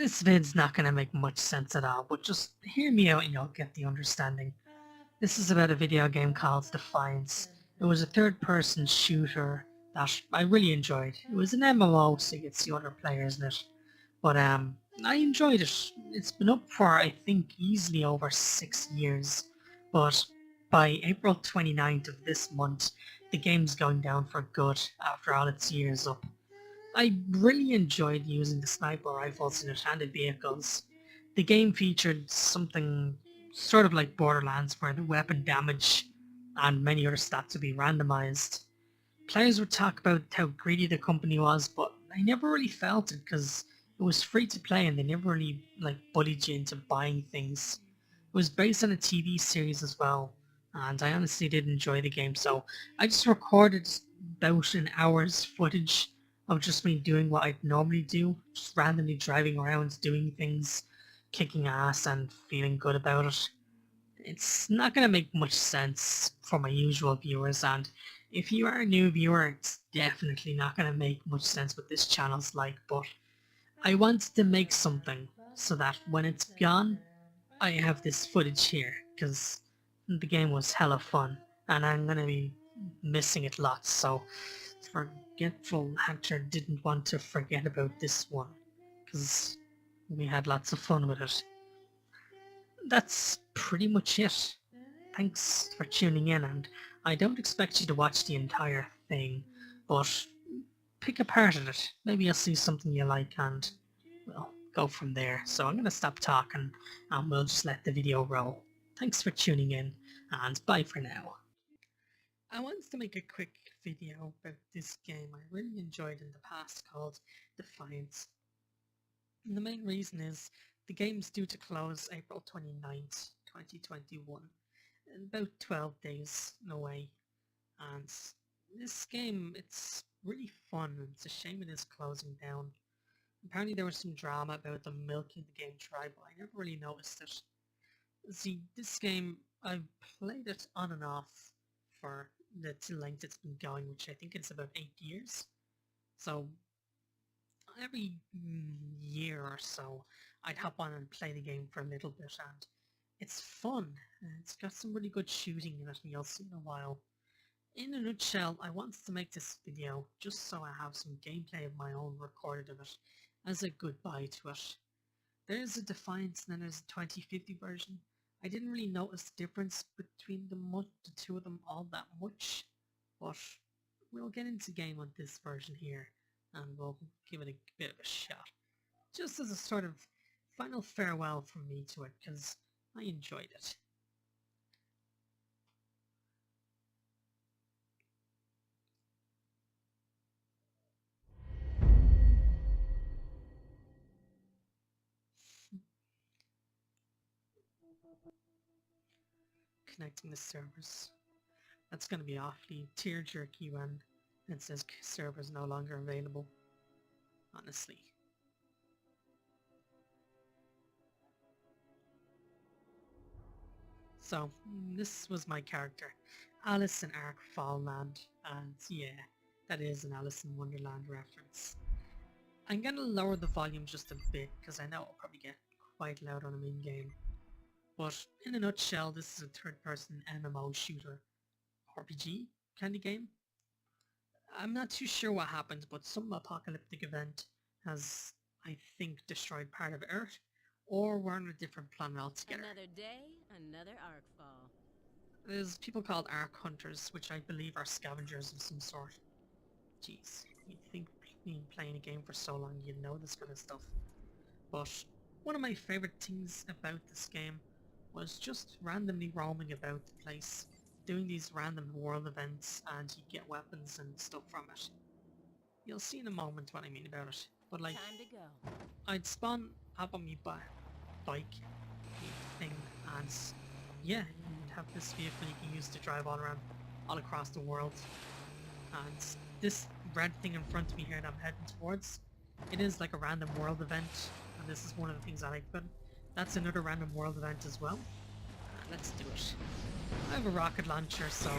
This vid's not gonna make much sense at all, but just hear me out and you'll get the understanding. This is about a video game called Defiance. It was a third-person shooter that I really enjoyed. It was an MMO, so you could see other players in it. But I enjoyed it. It's been up for, I think, easily over 6 years. But by April 29th of this month, the game's going down for good after all its years up. I really enjoyed using the sniper rifles in it and the vehicles. The game featured something sort of like Borderlands where the weapon damage and many other stats would be randomized. Players would talk about how greedy the company was, but I never really felt it because it was free to play and they never really bullied you into buying things. It was based on a TV series as well, and I honestly did enjoy the game, so I just recorded about an hour's footage of just me doing what I'd normally do, just randomly driving around doing things, kicking ass and feeling good about it. It's not going to make much sense for my usual viewers, and if you are a new viewer, it's definitely not going to make much sense what this channel's like, but I wanted to make something so that when it's gone, I have this footage here, because the game was hella fun, and I'm going to be missing it lots, so Forgetful Hatter didn't want to forget about this one, because we had lots of fun with it. That's pretty much it. Thanks for tuning in, and I don't expect you to watch the entire thing, but pick a part of it. Maybe you'll see something you like and, well, go from there. So I'm going to stop talking and we'll just let the video roll. Thanks for tuning in, and bye for now. I wanted to make a quick video about this game I really enjoyed in the past called Defiance. And the main reason is the game's due to close April 29th, 2021. In about 12 days away. And this game, it's really fun and it's a shame it is closing down. Apparently there was some drama about them milking the game dry, but I never really noticed it. See, this game, I've played it on and off for the length it's been going, which I think it's about 8 years. So every year or so, I'd hop on and play the game for a little bit, and it's fun. It's got some really good shooting in it, and you'll see in a while. In a nutshell, I wanted to make this video just so I have some gameplay of my own recorded of it as a goodbye to it. There's a Defiance and then there's a 2050 version. I didn't really notice the difference between the two of them all that much, but we'll get into the game on this version here and we'll give it a bit of a shot. Just as a sort of final farewell from me to it, because I enjoyed it. Connecting the servers. That's going to be awfully tear-jerky when it says servers no longer available. Honestly. So, this was my character, Alice in Arkfall Land, and yeah, that is an Alice in Wonderland reference. I'm gonna lower the volume just a bit, because I know it'll probably get quite loud on a main game. But in a nutshell, this is a third-person MMO shooter RPG kind of game. I'm not too sure what happened, but some apocalyptic event has, I think, destroyed part of Earth, or we're on a different planet altogether. Another day, another arkfall. There's people called Ark Hunters, which I believe are scavengers of some sort. Jeez, you'd think being playing a game for so long you'd know this kind of stuff. But one of my favourite things about this game was just randomly roaming about the place, doing these random world events, and you get weapons and stuff from it. You'll see in a moment what I mean about it. But like, Time to go. I'd spawn up on me bike thing, and yeah, you'd have this vehicle you can use to drive all around, all across the world. And this red thing in front of me here that I'm heading towards, it is like a random world event, and this is one of the things I like about it. That's another random world event as well. Let's do it. I have a rocket launcher, so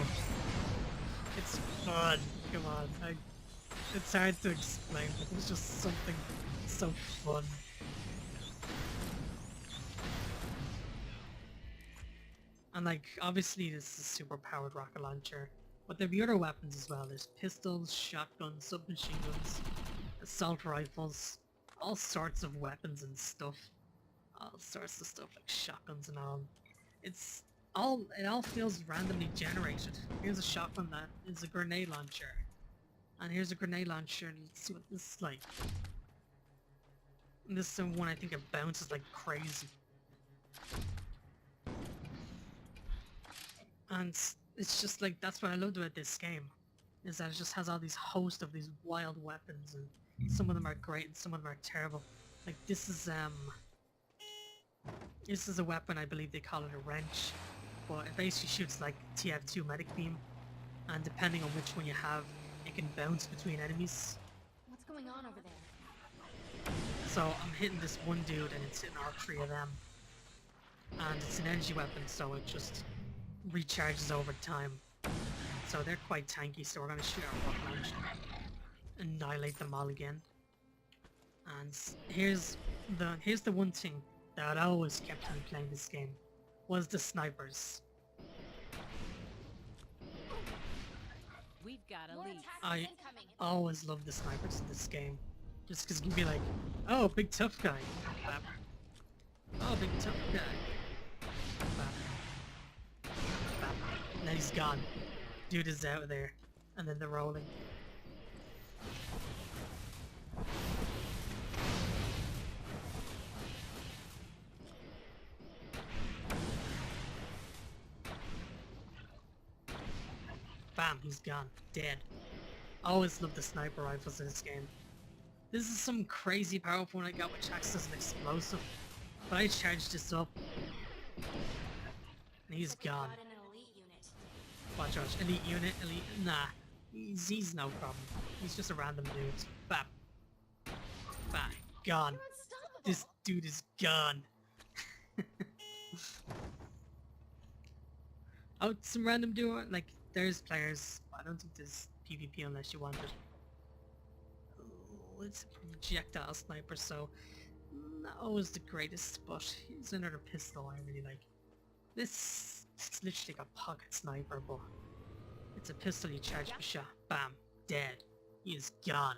it's fun. Come on, it's hard to explain, but it's just something so fun. And like, obviously this is a super powered rocket launcher, but there'll be other weapons as well. There's pistols, shotguns, submachine guns, assault rifles, all sorts of weapons and stuff. All sorts of stuff like shotguns and all. It all feels randomly generated. Here's a shotgun that is a grenade launcher. And here's a grenade launcher, and let's see what this is like. And this is the one I think it bounces like crazy. And it's just like, that's what I loved about this game, is that it just has all these host of these wild weapons, and some of them are great and some of them are terrible. Like this is a weapon, I believe they call it a wrench, but it basically shoots like TF2 medic beam, and depending on which one you have, it can bounce between enemies. What's going on over there? So I'm hitting this one dude and it's hitting all three of them. And it's an energy weapon, so it just recharges over time. So they're quite tanky, so we're going to shoot our rocket launcher. Annihilate them all again. And here's the one thing that always kept me playing this game, was the snipers. We've got a More lead. attacks I incoming. always love the snipers in this game. Just because you can be like, oh, big tough guy. Bap. Oh, big tough guy. Bap. Bap. And then he's gone. Dude is out there. And then they're rolling. Bam, he's gone. Dead. Always love the sniper rifles in this game. This is some crazy powerful one I got which acts as an explosive. But I charged this up. And he's gone. Got an elite unit. Watch out. Elite unit, elite... Nah. He's no problem. He's just a random dude. Bam. Bam. Gone. You're unstoppable. This dude is gone. Oh, some random duo. Like, there's players. I don't think there's PvP unless you want it. Oh, it's a projectile sniper, so not always the greatest, but here's another pistol I really like. This it's literally like a pocket sniper, but it's a pistol you charge a shot. Bam. Dead. He is gone.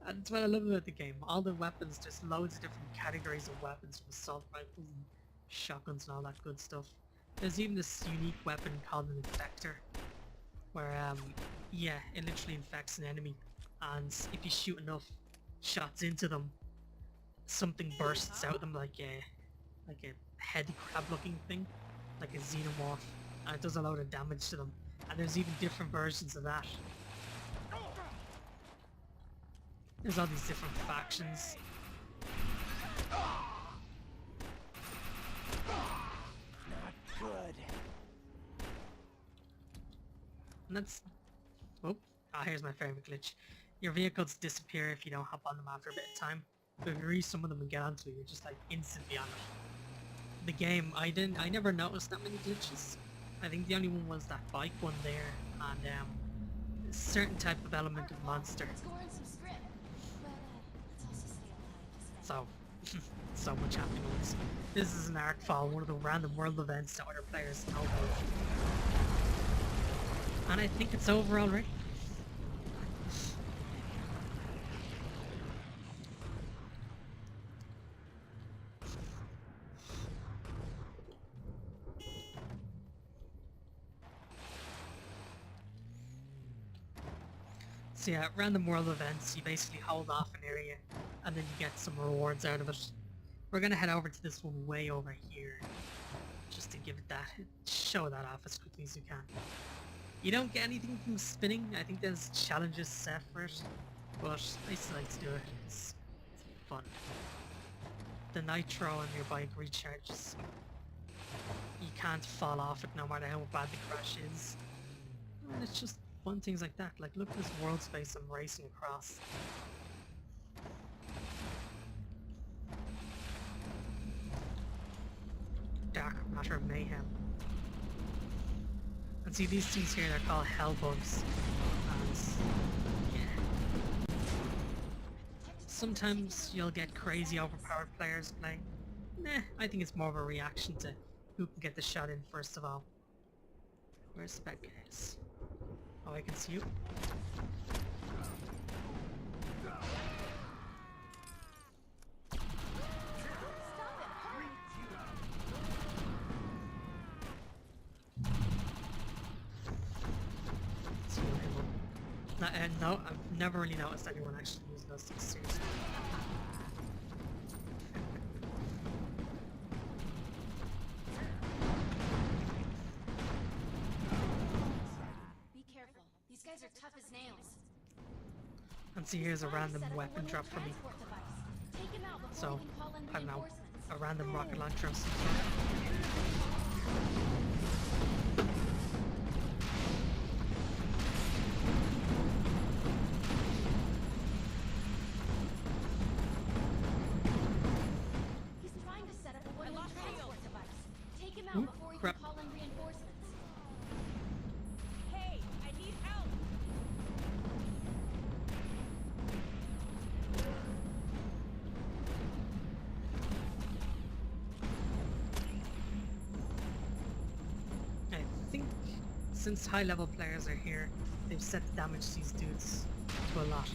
That's what I love about the game. All the weapons, there's loads of different categories of weapons, from assault rifles and shotguns and all that good stuff. There's even this unique weapon called an infector, where yeah, it literally infects an enemy, and if you shoot enough shots into them, something bursts out of them like a head crab looking thing, like a xenomorph, and it does a lot of damage to them. And there's even different versions of that. There's all these different factions. Not good. And that's... Oh, here's my favorite glitch. Your vehicles disappear if you don't hop on them after a bit of time. But if you reach some of them and get onto it, you're just like instantly on it. The game, I never noticed that many glitches. I think the only one was that bike one there, and a certain type of element of monster. Let's go earn some script. But let's also stay alive. So, so much happening with this. This is an arkfall, one of the random world events that other players know about. And I think it's over already. So yeah, random world events, you basically hold off an area and then you get some rewards out of it. We're gonna head over to this one way over here, just to give it that, show that off as quickly as you can. You don't get anything from spinning. I think there's challenges set for it, but I still like to do it. It's fun. The nitro on your bike recharges. You can't fall off it no matter how bad the crash is. And it's just fun things like that. Like, look at this world space I'm racing across. Dark matter of mayhem. And see, these things here, they're called hellbugs. And yeah. Sometimes you'll get crazy overpowered players playing. Nah, I think it's more of a reaction to who can get the shot in first of all. Where's the bad guys? Oh, I can see you. See you, everyone. No, I've never really noticed anyone actually using those things seriously. Be careful. These guys are tough as nails. And see, here's a random weapon drop for me. Take him out before So, we can call in I don't know, reinforcements. a random rocket launcher of some sort. He's trying to set up a one-way lost transport shield. device. Take him out Ooh, before we crap. can call in reinforcements. Hey, I need help. I think since high level players are here, they've set the damage to these dudes to a lot.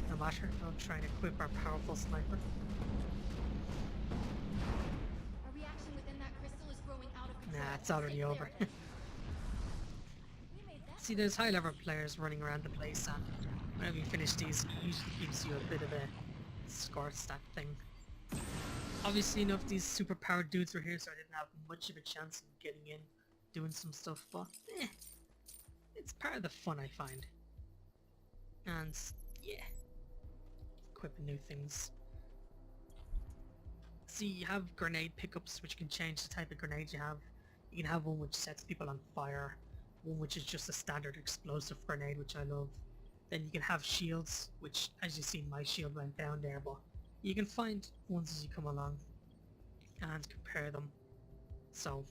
No matter, I'll try and equip our powerful sniper. Our reaction within that crystal is growing out of control. Nah, it's already Stay over. clear of it. We made that. See, there's high level players running around the place, and whenever you finish these, it usually gives you a bit of a score stat thing. Obviously enough, these super powered dudes were here, so I didn't have much of a chance of getting in, doing some stuff, but it's part of the fun, I find. And yeah, equipping new things. See, you have grenade pickups, which can change the type of grenade you have. You can have one which sets people on fire, one which is just a standard explosive grenade, which I love. Then you can have shields, which, as you see, my shield went down there, but you can find ones as you come along and compare them. So,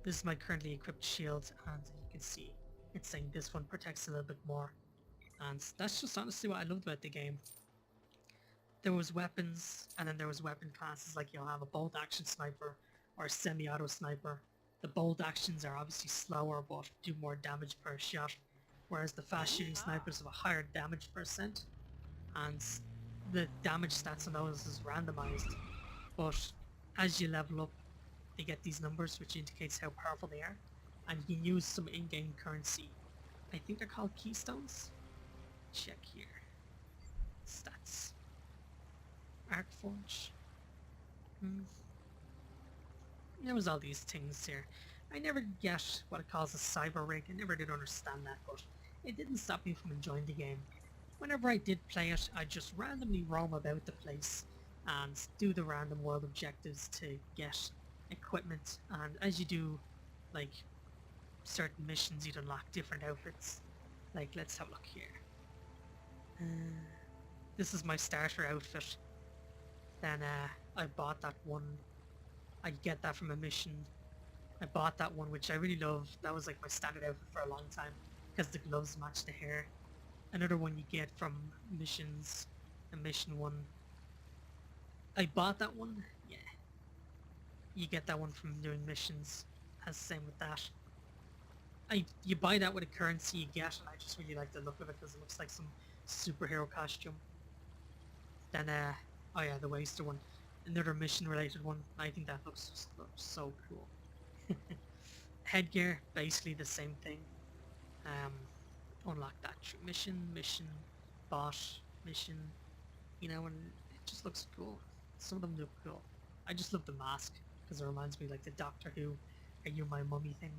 this is my currently equipped shield, and you can see it's saying this one protects a little bit more. And that's just honestly what I loved about the game. There was weapons, and then there was weapon classes, like you'll have a bolt action sniper or a semi-auto sniper. The bolt actions are obviously slower but do more damage per shot, whereas the fast shooting snipers have a higher damage percent, and the damage stats on those is randomized. But as you level up, they get these numbers, which indicates how powerful they are, and you can use some in-game currency. I think they're called keystones. Check here. Stats. Arkforge. There was all these things here. I never get what it calls a cyber rig. I never did understand that, but it didn't stop me from enjoying the game. Whenever I did play it, I'd just randomly roam about the place and do the random world objectives to get equipment, and as you do like certain missions, you'd unlock different outfits. Like, let's have a look here. This is my starter outfit. Then I bought that one. I get that from a mission. I bought that one, which I really love. That was like my standard outfit for a long time because the gloves match the hair. Another one you get from missions, a mission one. I bought that one, yeah. You get that one from doing missions, as same with that. You buy that with a currency you get, and I just really like the look of it because it looks like some superhero costume. Then, oh yeah, the waster one. Another mission-related one. I think that looks so cool. Headgear, basically the same thing. Unlock that through mission, bot, mission, you know, and it just looks cool. Some of them look cool. I just love the mask, because it reminds me like the Doctor Who, Are You My Mummy thing.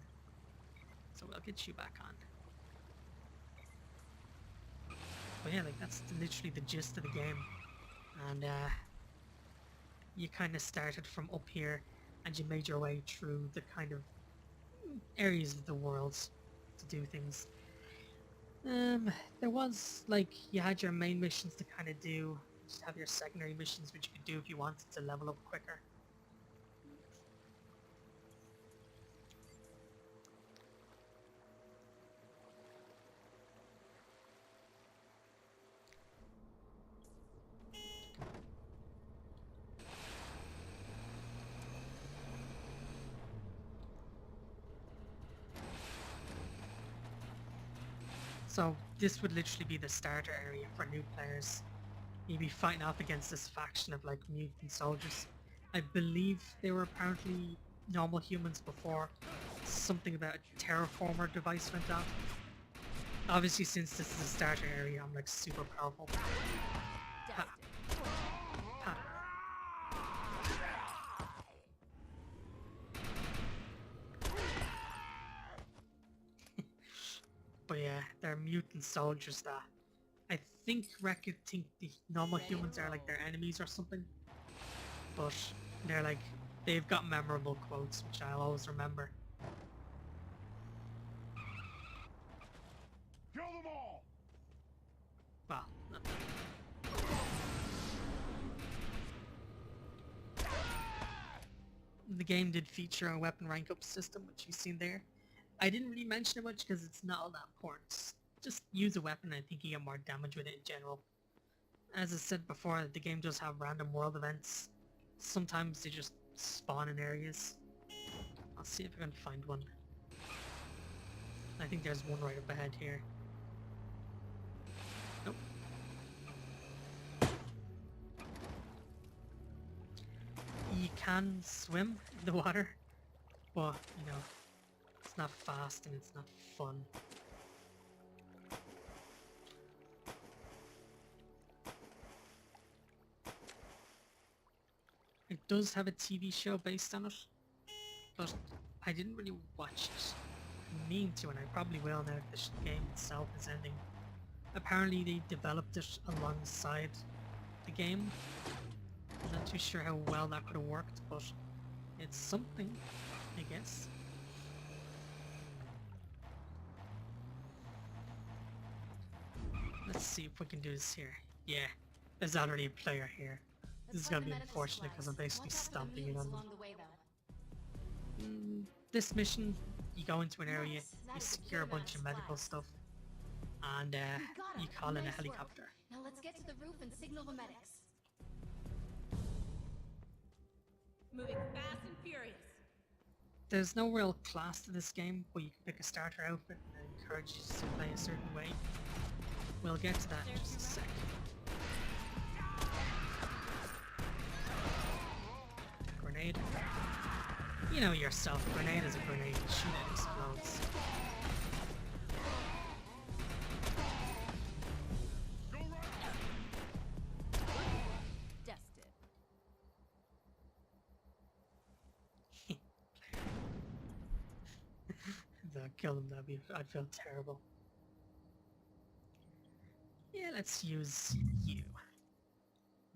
So I'll get you back on. But yeah, like that's literally the gist of the game. And you kind of started from up here and you made your way through the kind of areas of the world to do things. There was, like, you had your main missions to kind of do, you just have your secondary missions which you could do if you wanted to level up quicker. So this would literally be the starter area for new players. You'd be fighting off against this faction of like mutant soldiers. I believe they were apparently normal humans before something about a terraformer device went off. Obviously, since this is a starter area, I'm like super powerful. Ha. Ha. But yeah, they're mutant soldiers that I think think the normal humans are like their enemies or something. But they're like, they've got memorable quotes, which I'll always remember. Kill them all! Well, not the game did feature a weapon rank up system, which you've seen there. I didn't really mention it much because it's not all that important. Just use a weapon and I think you get more damage with it in general. As I said before, the game does have random world events. Sometimes they just spawn in areas. I'll see if I can find one. I think there's one right up ahead here. Nope. You can swim in the water, but, you know, it's not fast and it's not fun. It does have a TV show based on it, but I didn't really watch it. I mean to, and I probably will now that the game itself is ending. Apparently they developed it alongside the game. I'm not too sure how well that could have worked, but it's something, I guess. Let's see if we can do this here. Yeah, there's already a player here. This is gonna be unfortunate because I'm basically stomping it on them. This mission, you go into an area, you secure a bunch of medical stuff, and you call in a helicopter. Now let's get to the roof and signal the medics. Moving fast and furious. There's no real class to this game, but you can pick a starter outfit and I encourage you to play a certain way. We'll get to that in just a sec. Grenade. You know yourself, a grenade is a grenade, shoot it explodes. Dusted. If I kill them, I'd feel terrible. Yeah, let's use you.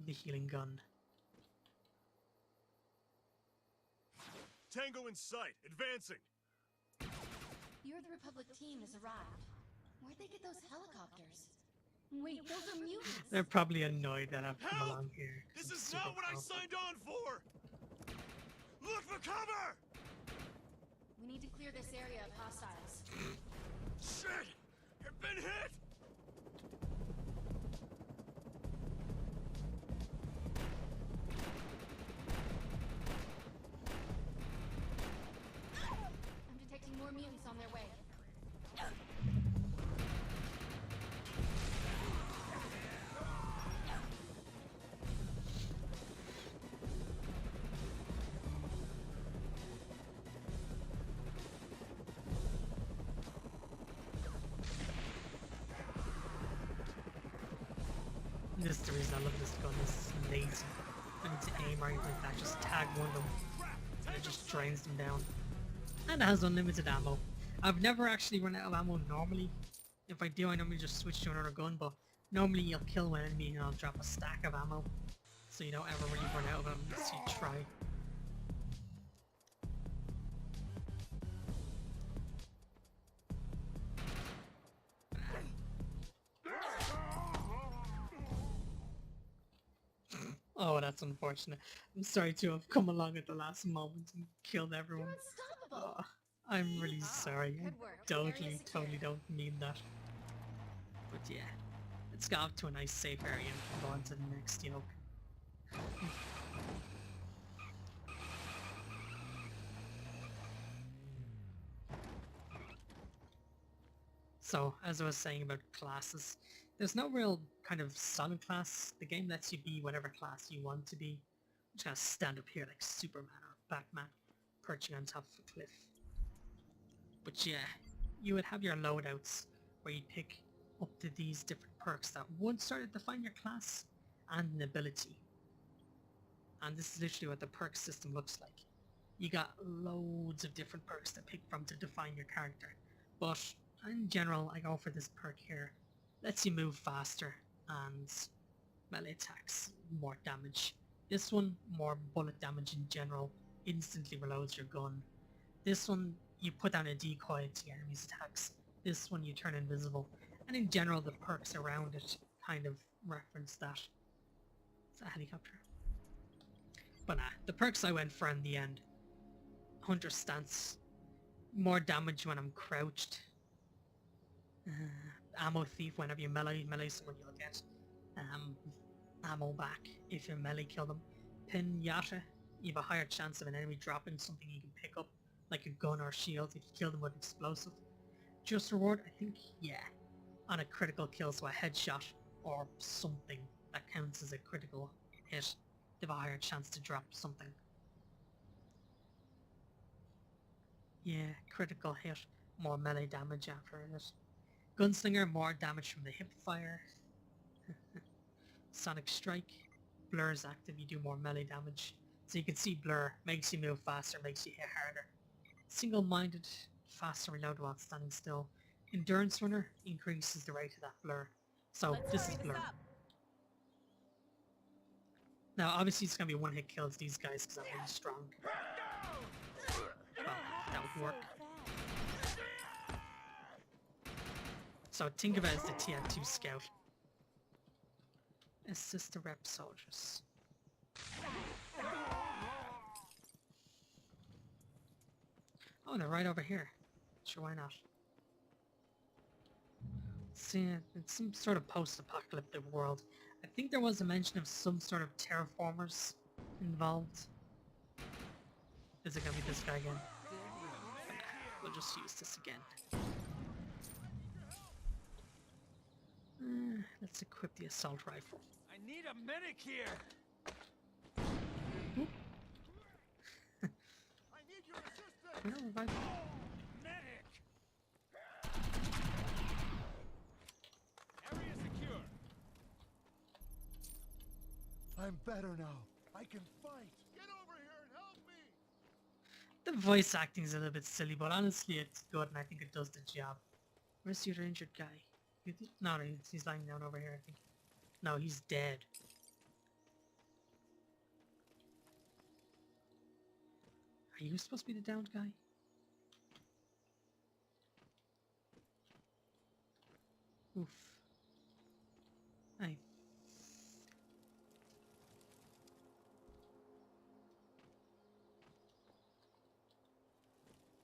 The healing gun. Tango in sight, advancing. You're the Republic team has arrived. Where'd they get those helicopters? Wait, those are mutants! They're probably annoyed that I've come Help! along here. This I'm is super not what I powerful. signed on for! Look for cover! We need to clear this area of hostiles. Shit! I've been hit! I'm detecting more mutants on their way. This is the reason I love this gun, it's lazy. I need to aim or anything like that, just tag one of them and it just drains them down. And it has unlimited ammo. I've never actually run out of ammo normally. If I do, I normally just switch to another gun, but normally you'll kill one enemy and I'll drop a stack of ammo. So you don't ever really run out of them unless you try. Oh, that's unfortunate. I'm sorry to have come along at the last moment and killed everyone. You're unstoppable! Oh, I'm really sorry. I Good work. Area totally secure. don't mean that. But yeah, let's go up to a nice safe area and go on to the next yoke. So, as I was saying about classes, there's no real kind of solid class. The game lets you be whatever class you want to be. I'm just gonna stand up here like Superman or Batman, perching on top of a cliff. But yeah, you would have your loadouts, where you'd pick up to these different perks that would sort of define your class and an ability. And this is literally what the perk system looks like. You got loads of different perks to pick from to define your character. But in general, I go for this perk here. Lets you move faster and melee attacks, more damage. This one, more bullet damage in general, instantly reloads your gun. This one, you put down a decoy to your enemy's attacks. This one, you turn invisible. And in general, the perks around it kind of reference that. It's a helicopter. But nah, the perks I went for in the end. Hunter stance. More damage when I'm crouched. Ammo thief whenever you melee someone you'll get. Ammo back if you melee kill them. Pinata. You have a higher chance of an enemy dropping something you can pick up, like a gun or shield if you kill them with explosive. Just reward, I think, yeah. On a critical kill, so a headshot or something that counts as a critical hit. They have a higher chance to drop something. Yeah, critical hit, more melee damage after it. Gunslinger, more damage from the hip fire. Sonic Strike, Blur is active, you do more melee damage. So you can see Blur, makes you move faster, makes you hit harder. Single-minded, faster reload while standing still. Endurance Runner increases the rate of that Blur. So Let's this hurry is this Blur. up. Now obviously it's going to be one-hit kills these guys because I'm really strong. Well, that would work. So think of it as the TN2 Scout. Assist the rep soldiers. Oh, they're right over here. Sure, why not? See, it's some sort of post-apocalyptic world. I think there was a mention of some sort of terraformers involved. Is it gonna be this guy again? We'll just use this again. Let's equip the assault rifle. I need a medic here. I need your assistance. Well, revive. Medic. Area secure. I'm better now. I can fight. Get over here and help me. The voice acting is a little bit silly, but honestly it's good and I think it does the job. Where's the other injured guy? No, he's lying down over here, I think. No, he's dead. Are you supposed to be the downed guy? Oof. Hey.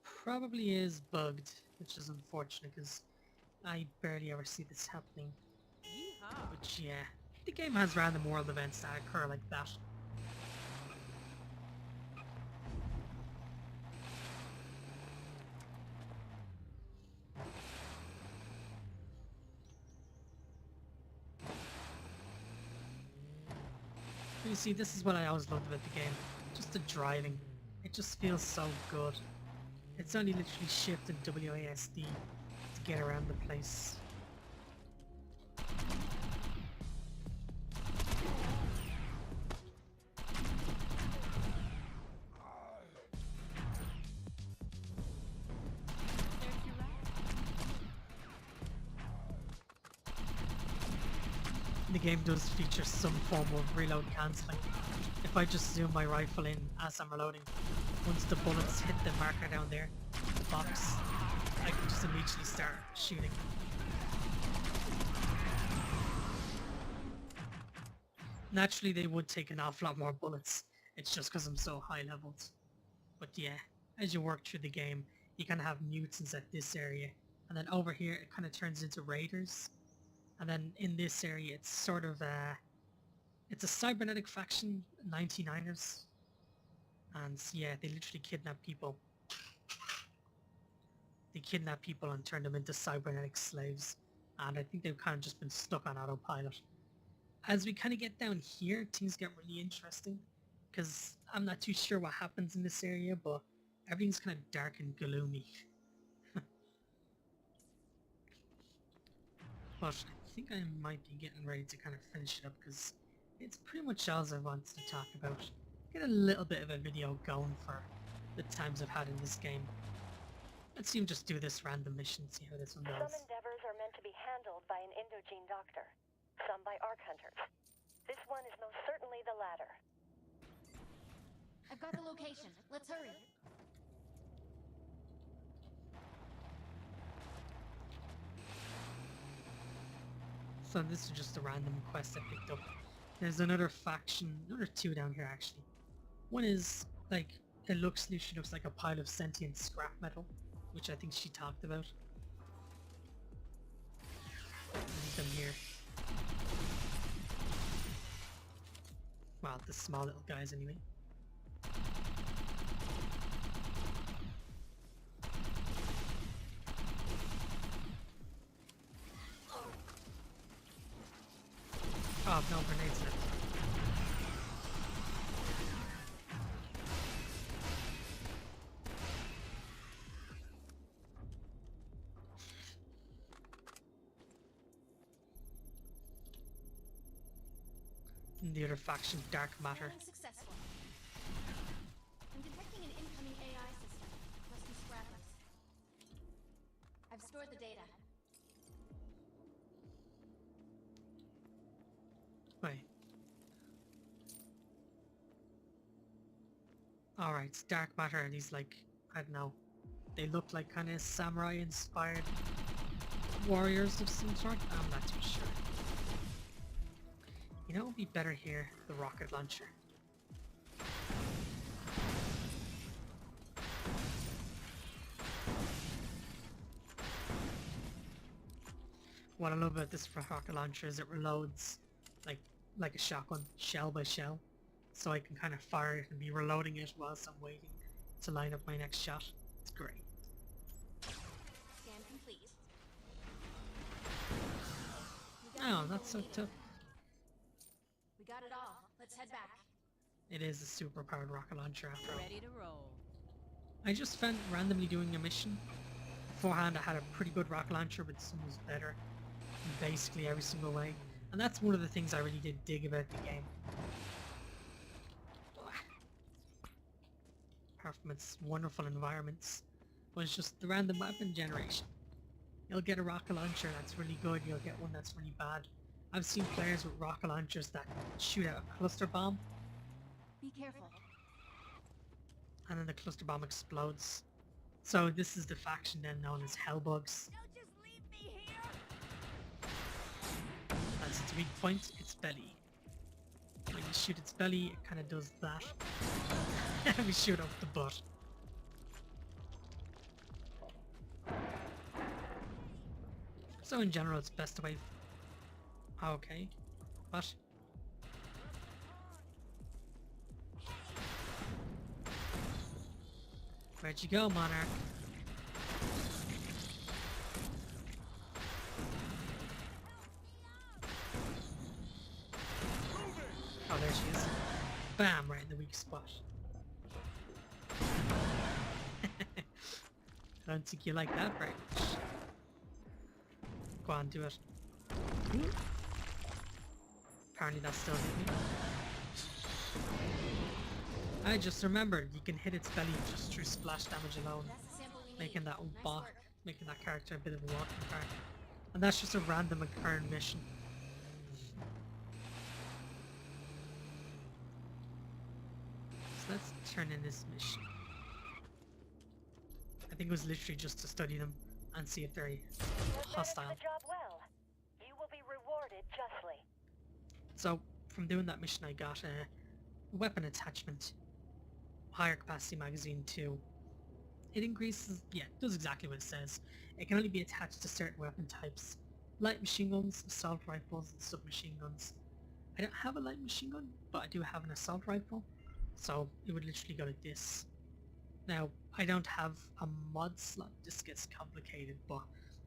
Probably is bugged, which is unfortunate because I barely ever see this happening. Yeehaw. But yeah, the game has random world events that occur like that. You see, this is what I always loved about the game. Just the driving. It just feels so good. It's only literally shift and WASD to get around the place. There's your ride. The game does feature some form of reload cancelling. If I just zoom my rifle in as I'm reloading, once the bullets hit the marker down there, the box, I can just immediately start shooting. Naturally they would take an awful lot more bullets, it's just because I'm so high leveled. But yeah, as you work through the game, you kind of have mutants at this area, and then over here it kind of turns into raiders. And then in this area it's sort of it's a cybernetic faction, 99ers. And yeah, they literally kidnap people. they kidnap people and turn them into cybernetic slaves. And I think they've kind of just been stuck on autopilot. As we kind of get down here, things get really interesting. Because I'm not too sure what happens in this area, but everything's kind of dark and gloomy. But I think I might be getting ready to kind of finish it up because it's pretty much all I want to talk about. Get a little bit of a video going for the times I've had in this game. Let's even just do this random mission, see how this one Some goes. endeavors are meant to be handled by an endogene doctor, some by arc hunters. This one is most certainly the latter. I've got the location. Let's hurry. So this is just a random quest I picked up. There's another faction, another two down here actually. One is like, it literally looks like a pile of sentient scrap metal, which I think she talked about. Leave them here. Well, the small little guys anyway. Oh, no grenades left. And the other faction, Dark Matter. Scanning successful. I'm detecting an incoming AI system. Must be scrappers. I've stored the data. Wait. Alright, it's Dark Matter and he's like, I don't know. They look like kind of samurai inspired warriors of some sort. I'm not too sure. You know what would be better here? The rocket launcher. What I love about this rocket launcher is it reloads like a shotgun, shell by shell. So I can kind of fire it and be reloading it whilst I'm waiting to line up my next shot. It's great. Scan complete. Oh, that's so tough. We got it all. Let's head back. It is a super powered rocket launcher after all. Ready to roll. I just found randomly doing a mission. Beforehand I had a pretty good rocket launcher, but this one was better in basically every single way. And that's one of the things I really did dig about the game. Apart from its wonderful environments, was just the random weapon generation. You'll get a rocket launcher that's really good, you'll get one that's really bad. I've seen players with rocket launchers that shoot out a cluster bomb, Be careful. and then the cluster bomb explodes. So this is the faction then known as hellbugs. Don't just leave me here. That's its weak point, its belly. When you shoot its belly, it kind of does that. And we shoot up the butt. So in general, it's best away. Okay. What? Where'd you go, Monarch? Oh, there she is. Bam! Right in the weak spot. I don't think you like that very much. Go on, do it. Apparently that still hit me. I just remembered you can hit its belly just through splash damage alone, That's the sample we need. making that Nice bot, work. making that character a bit of a walking character. And that's just a random occurring mission. So let's turn in this mission. I think it was literally just to study them and see if they're You have hostile. managed the job well. You will be rewarded justly. So from doing that mission I got a weapon attachment. Higher capacity magazine 2. It increases, yeah, it does exactly what it says. It can only be attached to certain weapon types. Light machine guns, assault rifles, and submachine guns. I don't have a light machine gun, but I do have an assault rifle. So it would literally go like this. Now, I don't have a mod slot. This gets complicated, but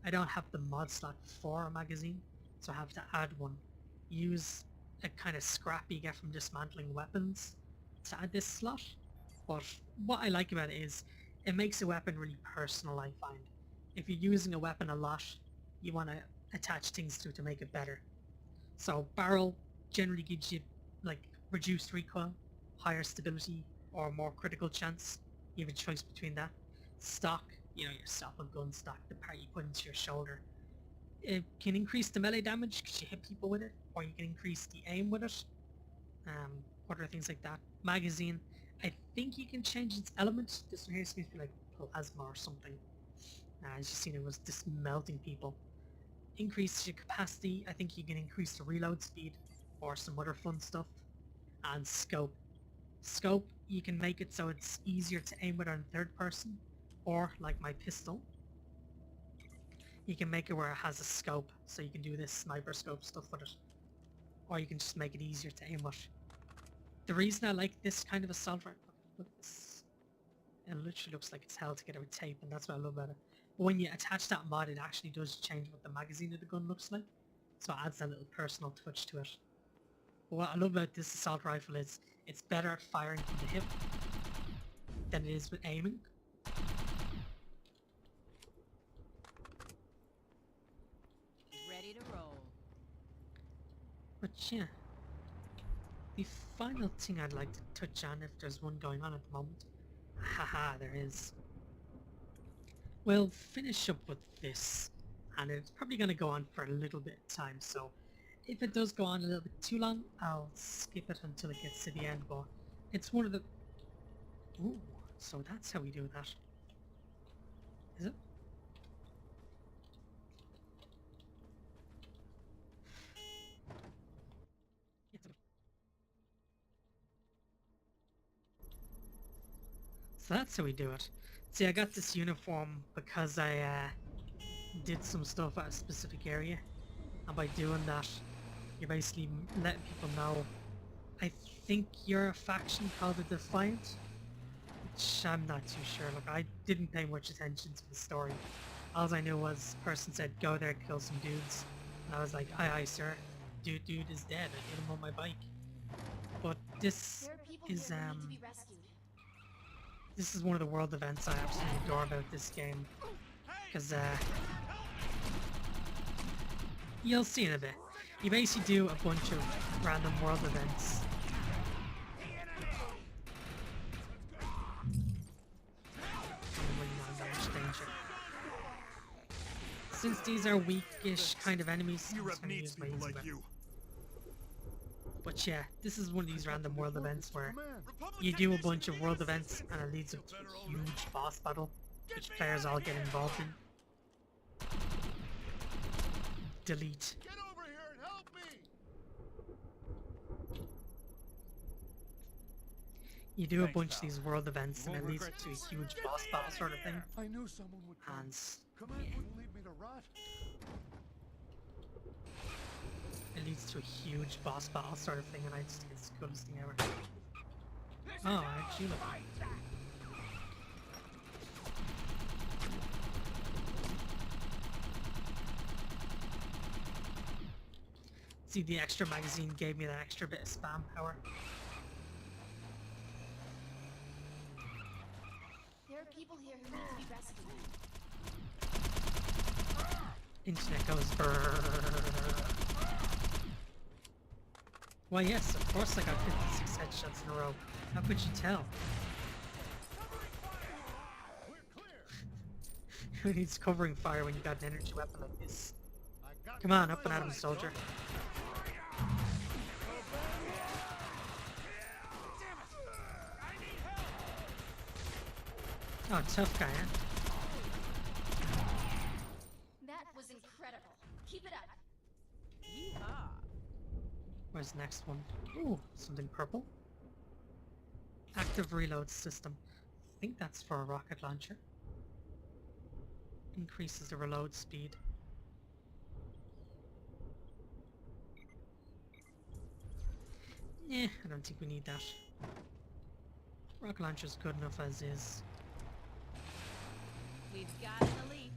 I don't have the mod slot for a magazine, so I have to add one. Use a kind of scrap you get from dismantling weapons to add this slot. But what I like about it is it makes a weapon really personal, I find. If you're using a weapon a lot, you want to attach things to it to make it better. So barrel generally gives you like reduced recoil, higher stability, or more critical chance. You have a choice between that. Stock, you know, your stop and gun stock, the part you put into your shoulder. It can increase the melee damage because you hit people with it, or you can increase the aim with it. Other things like that. Magazine, I think you can change its element. This one here seems to be like plasma or something. As you've seen, it was just melting people. Increase your capacity, I think you can increase the reload speed, or some other fun stuff. And scope. Scope, you can make it so it's easier to aim with on third person, or like my pistol, you can make it where it has a scope, so you can do this sniper scope stuff with it. Or you can just make it easier to aim with. The reason I like this kind of assault rifle, look at this, it literally looks like it's held together with tape, and that's what I love about it. But when you attach that mod, it actually does change what the magazine of the gun looks like, so it adds that little personal touch to it. But what I love about this assault rifle is it's better at firing from the hip than it is with aiming. Ready to roll. But yeah, the final thing I'd like to touch on, if there's one going on at the moment, haha, there is. We'll finish up with this, and it's probably going to go on for a little bit of time, so if it does go on a little bit too long, I'll skip it until it gets to the end, but it's one of the... Ooh, so that's how we do that. Is it? So that's how we do it. See, I got this uniform because I did some stuff at a specific area, and by doing that, you're basically letting people know. I think you're a faction called the Defiance, which I'm not too sure. Look, I didn't pay much attention to the story. All I knew was the person said, go there, kill some dudes. And I was like, aye aye sir, dude is dead, I hit him on my bike. But this There are people is here who need to be rescued. this is one of the world events I absolutely adore about this game. Because you'll see in a bit. You basically do a bunch of random world events. Since these are weakish kind of enemies, I'm Europe just gonna needs use my people easy like weapon. you. But yeah, this is one of these random world events where Republic you do a technician bunch of in world the events and it leads up to a huge boss battle, which players all get involved in. Delete. Get over here and help me! You do a Thanks, bunch pal. of these world events and won't it leads up regret to a this. huge boss battle sort of thing. I knew someone would come. And Command wouldn't leave me to rot. it leads to a huge boss battle sort of thing, and I just think it's the coolest thing ever. Oh, actually look. See, the extra magazine gave me that extra bit of spam power. There are people here who need to be rescued. Internet goes brrrr. Why yes, of course I got 56 headshots in a row. How could you tell? Who needs covering fire when you got an energy weapon like this? Come on, up and at him, soldier. Oh, tough guy, huh? That was incredible. Keep it up. Yeehaw. Where's the next one? Ooh, something purple. Active reload system. I think that's for a rocket launcher. Increases the reload speed. I don't think we need that. Rocket launcher's good enough as is. We've got an elite.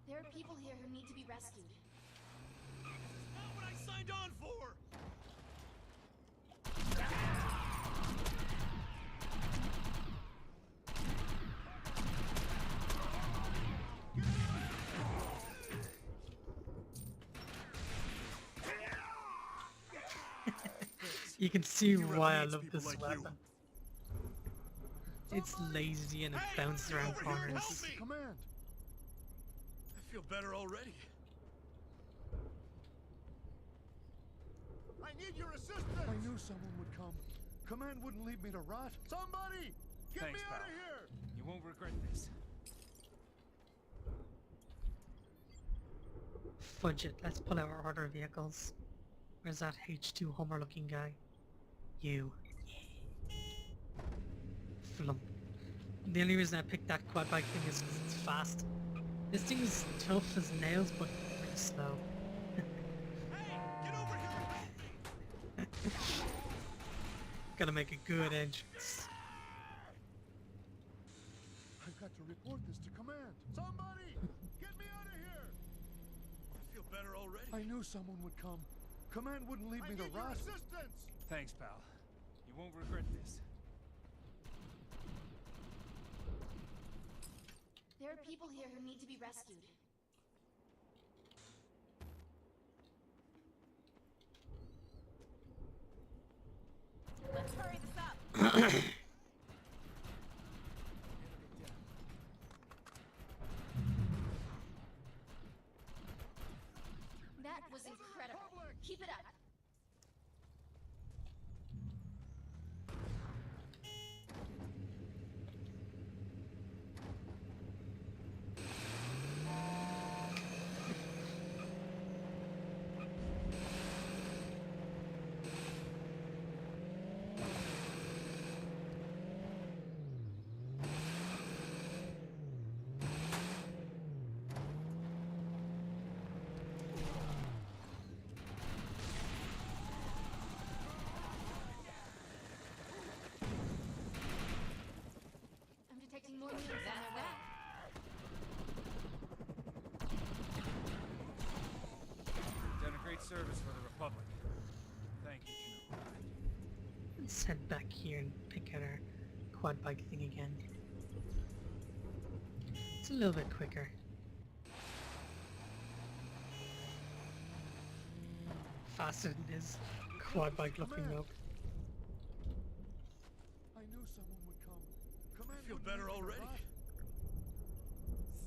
There are people here who need to be rescued. Not what I signed on for! You can see You why I needs love people this like you. weapon. It's lazy and it Hey, bounces get around over here and corners. help me! Command. I feel better already. I need your assistance. I knew someone would come. Command wouldn't leave me to rot. Somebody! Get Thanks, me out pal. of here! You won't regret this. Fudge it, let's pull out our other vehicles. Where's that H2 Hummer looking guy? You. Flump. The only reason I picked that quad bike thing is because it's fast. This thing is tough as nails, but pretty slow. Hey, get over here and help me! Gotta make a good entrance. I've got to report this to command. Somebody! Get me out of here! I feel better already. I knew someone would come. Command wouldn't leave me to rot. Assistance! Thanks, pal. You won't regret this. There are people here who need to be rescued. Let's hurry this up. That was incredible. Keep it up. I'm detecting more mutants on their way. Done a great service for the Republic. Thank you, General. Let's head back here and pick out our quad bike thing again. It's a little bit quicker. Faster than his quad bike looking up. I knew someone would come. Command I feel wouldn't better leave me to already. rot.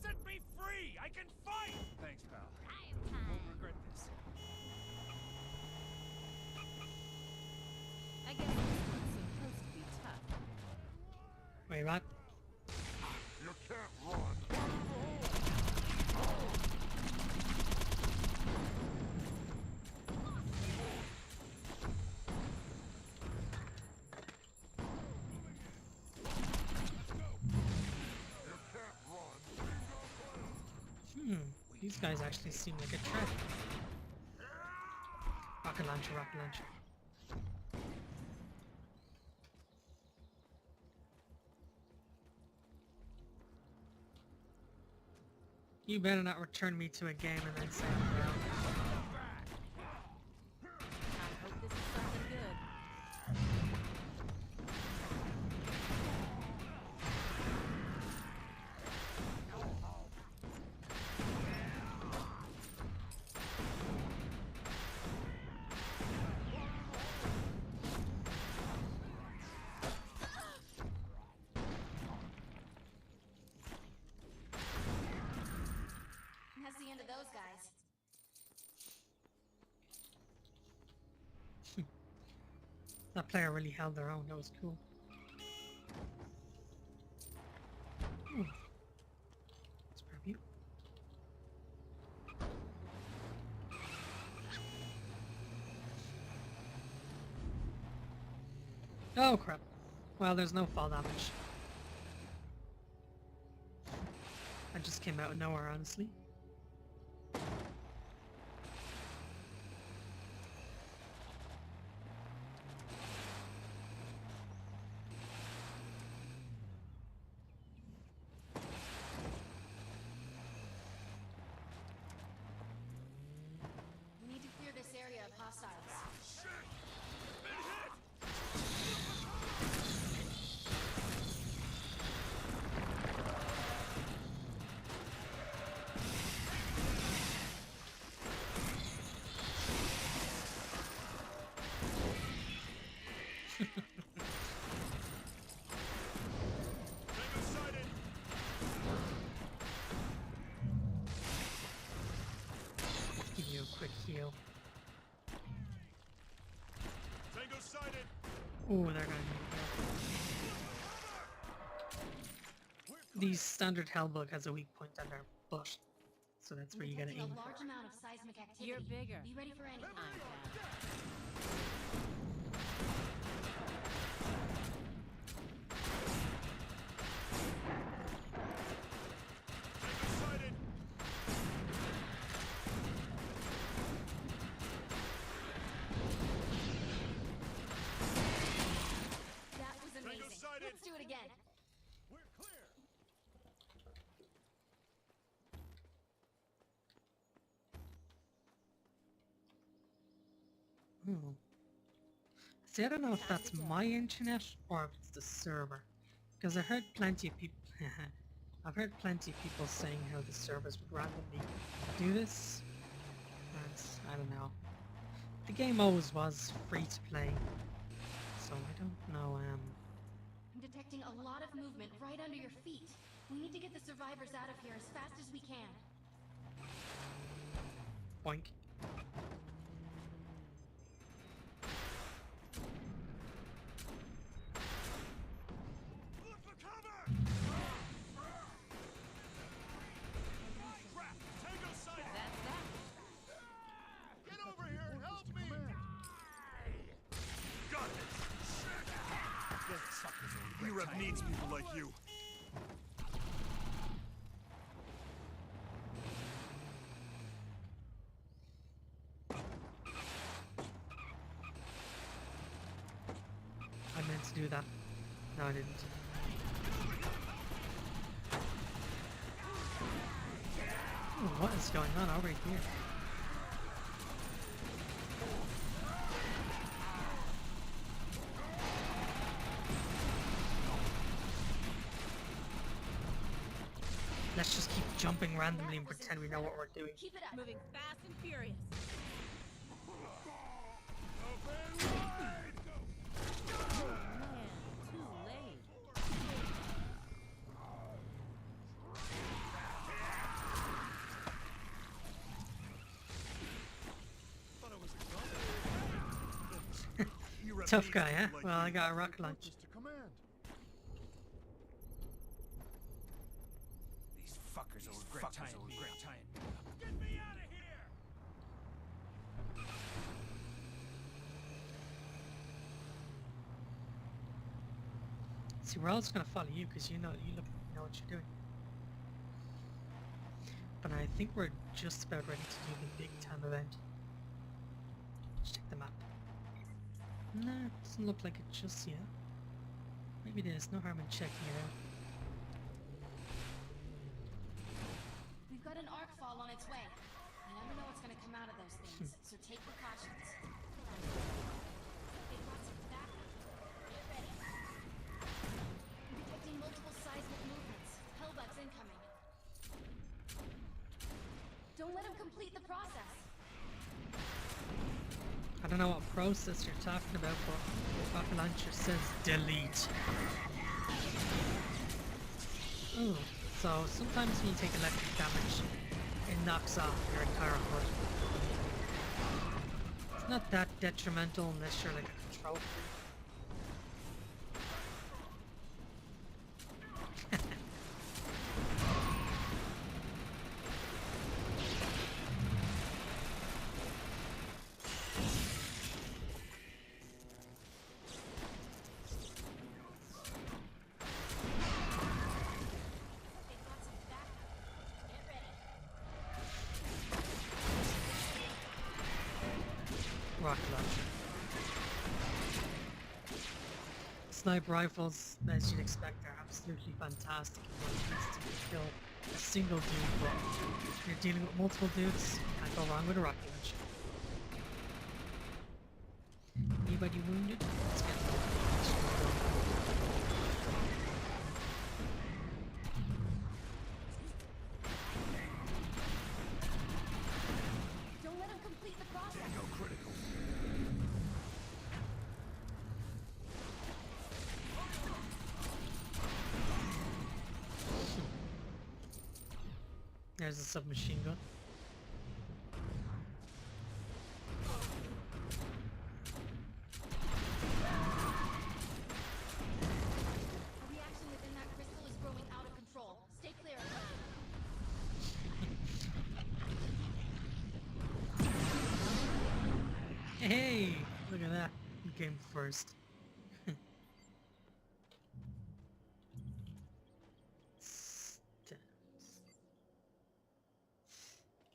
Set me free! I can fight! Thanks, pal. You won't regret this. I guess this one's supposed to be tough. Wait, what? You can't run. These guys actually seem like a threat. Rocket launcher, rocket launcher. You better not return me to a game and then say I'm down. I hope this is something good. And that's the end of those guys. That player really held their own, that was cool. Ooh. Let's preview. Oh crap. Well, there's no fall damage. I just came out of nowhere, honestly. hostiles. Give you a quick heal. Tango sighted. Oh, they're gonna need help. The standard hellbug has a weak point on their butt, so that's where you gotta Detecting aim a large for. amount of seismic activity. You're bigger. Be ready for anything. I'm bad. That was amazing. Let's do it again. We're clear. Hmm. See, I don't know if that's my internet or if it's the server, because I heard plenty of people. I've heard plenty of people saying how the servers would randomly do this. And I don't know. The game always was free to play, so I don't know. I'm detecting a lot of movement right under your feet. We need to get the survivors out of here as fast as we can. Boink. Look for cover. Crap! Tango sighted. That's that. Get over here and help me. Got it. Europe needs people like you. I meant to do that. No, I didn't. Ooh, what is going on over here? Let's just keep jumping randomly and pretend we know what we're doing. Keep it up. Moving fast and furious. Man, too late. Europe Tough needs guy, huh? people like Well, I you. got a rocket launch. Purpose to command. These fuckers will regret tying me up. Get me out of here! See, we're always gonna follow you because you know what you're doing. But I think we're just about ready to do the big time event. Let's check the map. No, it doesn't look like it just yet. Maybe there's no harm in checking it out. We've got an arkfall on its way. You never know what's going to come out of those things, so take precautions. They've got some backup. Get ready. I'm detecting multiple seismic movements. Hellbugs incoming. Don't let him complete the process. I don't know what process you're talking about, but the rocket launcher says delete. Ooh, so sometimes when you take electric damage, it knocks off your entire foot. It's not that detrimental unless you're like a control freak. They've got some backup. Get ready. Rocket launcher. Sniper rifles, as you'd expect, are absolutely fantastic when it comes to kill a single dude, but if you're dealing with multiple dudes, you can't go wrong with a rocket launcher. Anybody wounded? Let's get Don't let him complete the process. Tango critical. There's a submachine gun. A reaction within that crystal is growing out of control. Stay clear. Hey! Look at that. Who came first?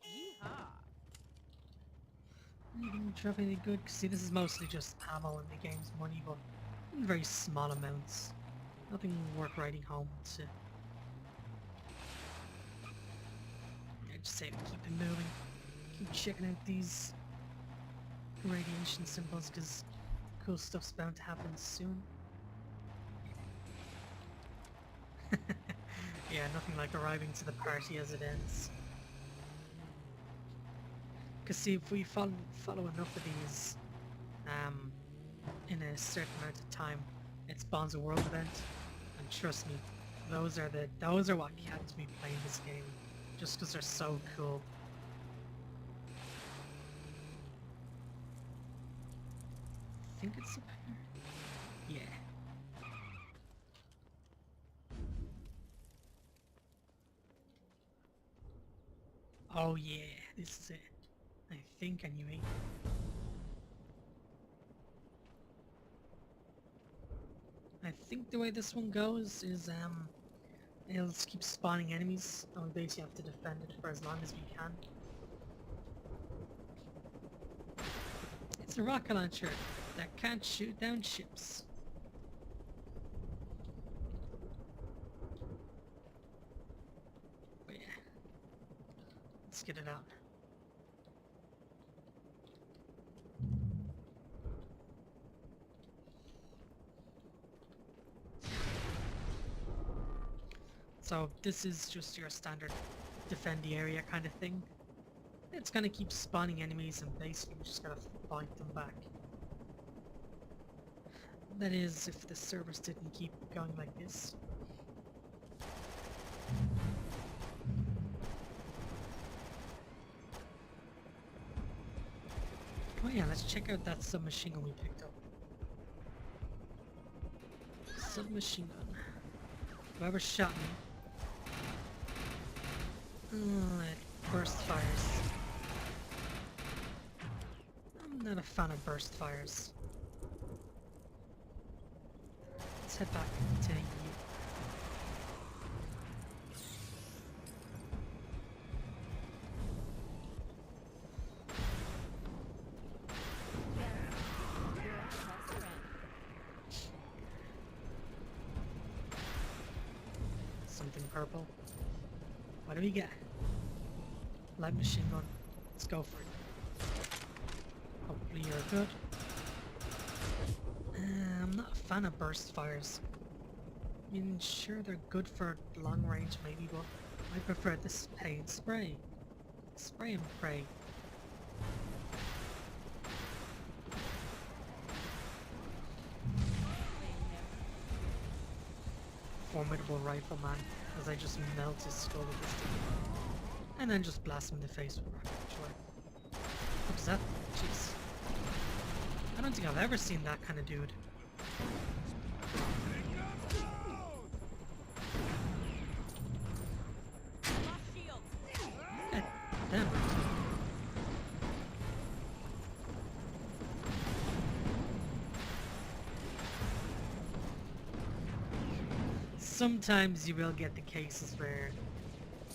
Yeehaw. Anything drop any good? 'Cause see, this is mostly just ammo and the game's money, but in very small amounts. Nothing worth writing home to. I just say keep it moving. Keep checking out these radiation symbols, because cool stuff's bound to happen soon. Yeah, nothing like arriving to the party as it ends. Because see, if we follow enough of these in a certain amount of time, it spawns a world event, and trust me, those are what kept me playing this game, just because they're so cool. I think it's up here. Yeah. Oh yeah, this is it. I think anyway. I think the way this one goes is it'll just keep spawning enemies and we basically have to defend it for as long as we can. It's a rocket launcher that can't shoot down ships. But yeah. Let's get it out. So this is just your standard defend the area kind of thing. It's gonna keep spawning enemies and basically we just gotta fight them back. That is, if the servers didn't keep going like this. Oh yeah, let's check out that submachine gun we picked up. Submachine gun. Whoever shot me. It burst fires. I'm not a fan of burst fires. Let's head back to you. Something purple. What do we get? Light machine gun. Let's go for it. Hopefully you're good. I'm not a fan of burst fires. I mean, sure they're good for long range maybe, but I prefer this paid spray. Spray and pray. Formidable rifleman, as I just melt his skull with this thing. And then just blast him in the face with rocket. Sure. What is that? Jeez. I don't think I've ever seen that kind of dude. Damn. Sometimes you will get the cases where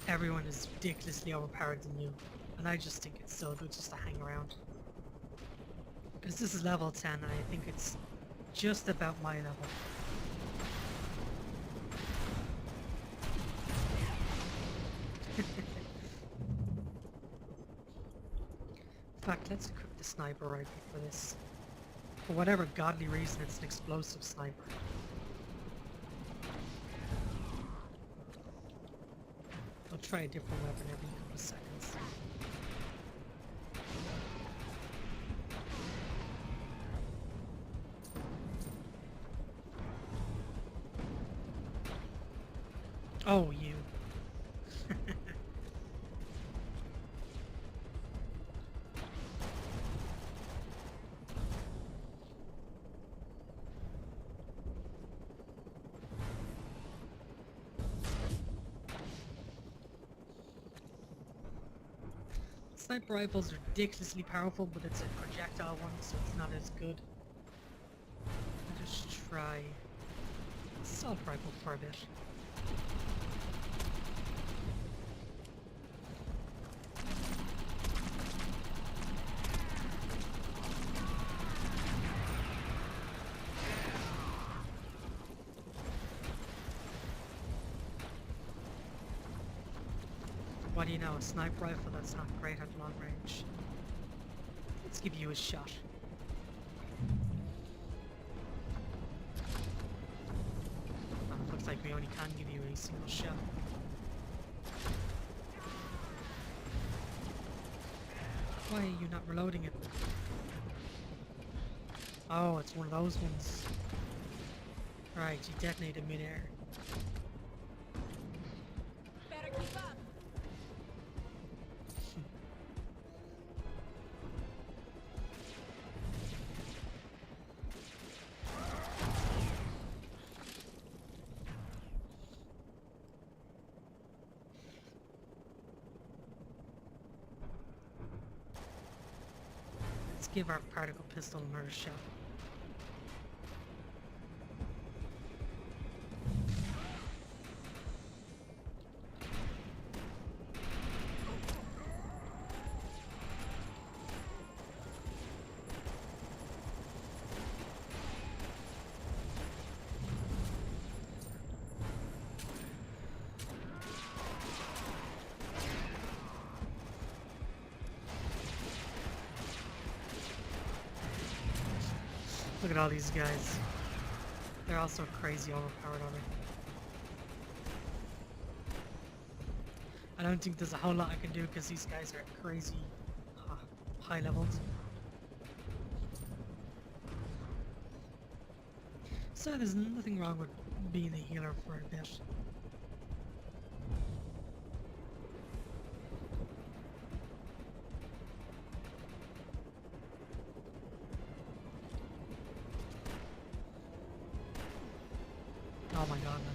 everyone is ridiculously overpowered than you, and I just think it's so good just to hang around. Because this is level 10 and I think it's just about my level. In fact, let's equip the sniper rifle for this. For whatever godly reason, it's an explosive sniper. I'll try a different weapon every couple of seconds. Oh, you. Sniper rifles are ridiculously powerful, but it's a projectile one, so it's not as good. I'll just try assault rifle for a bit. What do you know, a sniper rifle that's not great at long range. Let's give you a shot. Oh, looks like we only can give you a single shot. Why are you not reloading it? Oh, it's one of those ones. Right, you detonate in midair. Better keep up. Let's give our particle pistol another shot. Look at all these guys. They're also crazy overpowered on it. I don't think there's a whole lot I can do because these guys are at crazy high levels. So there's nothing wrong with being a healer for a bit. Oh my god, man.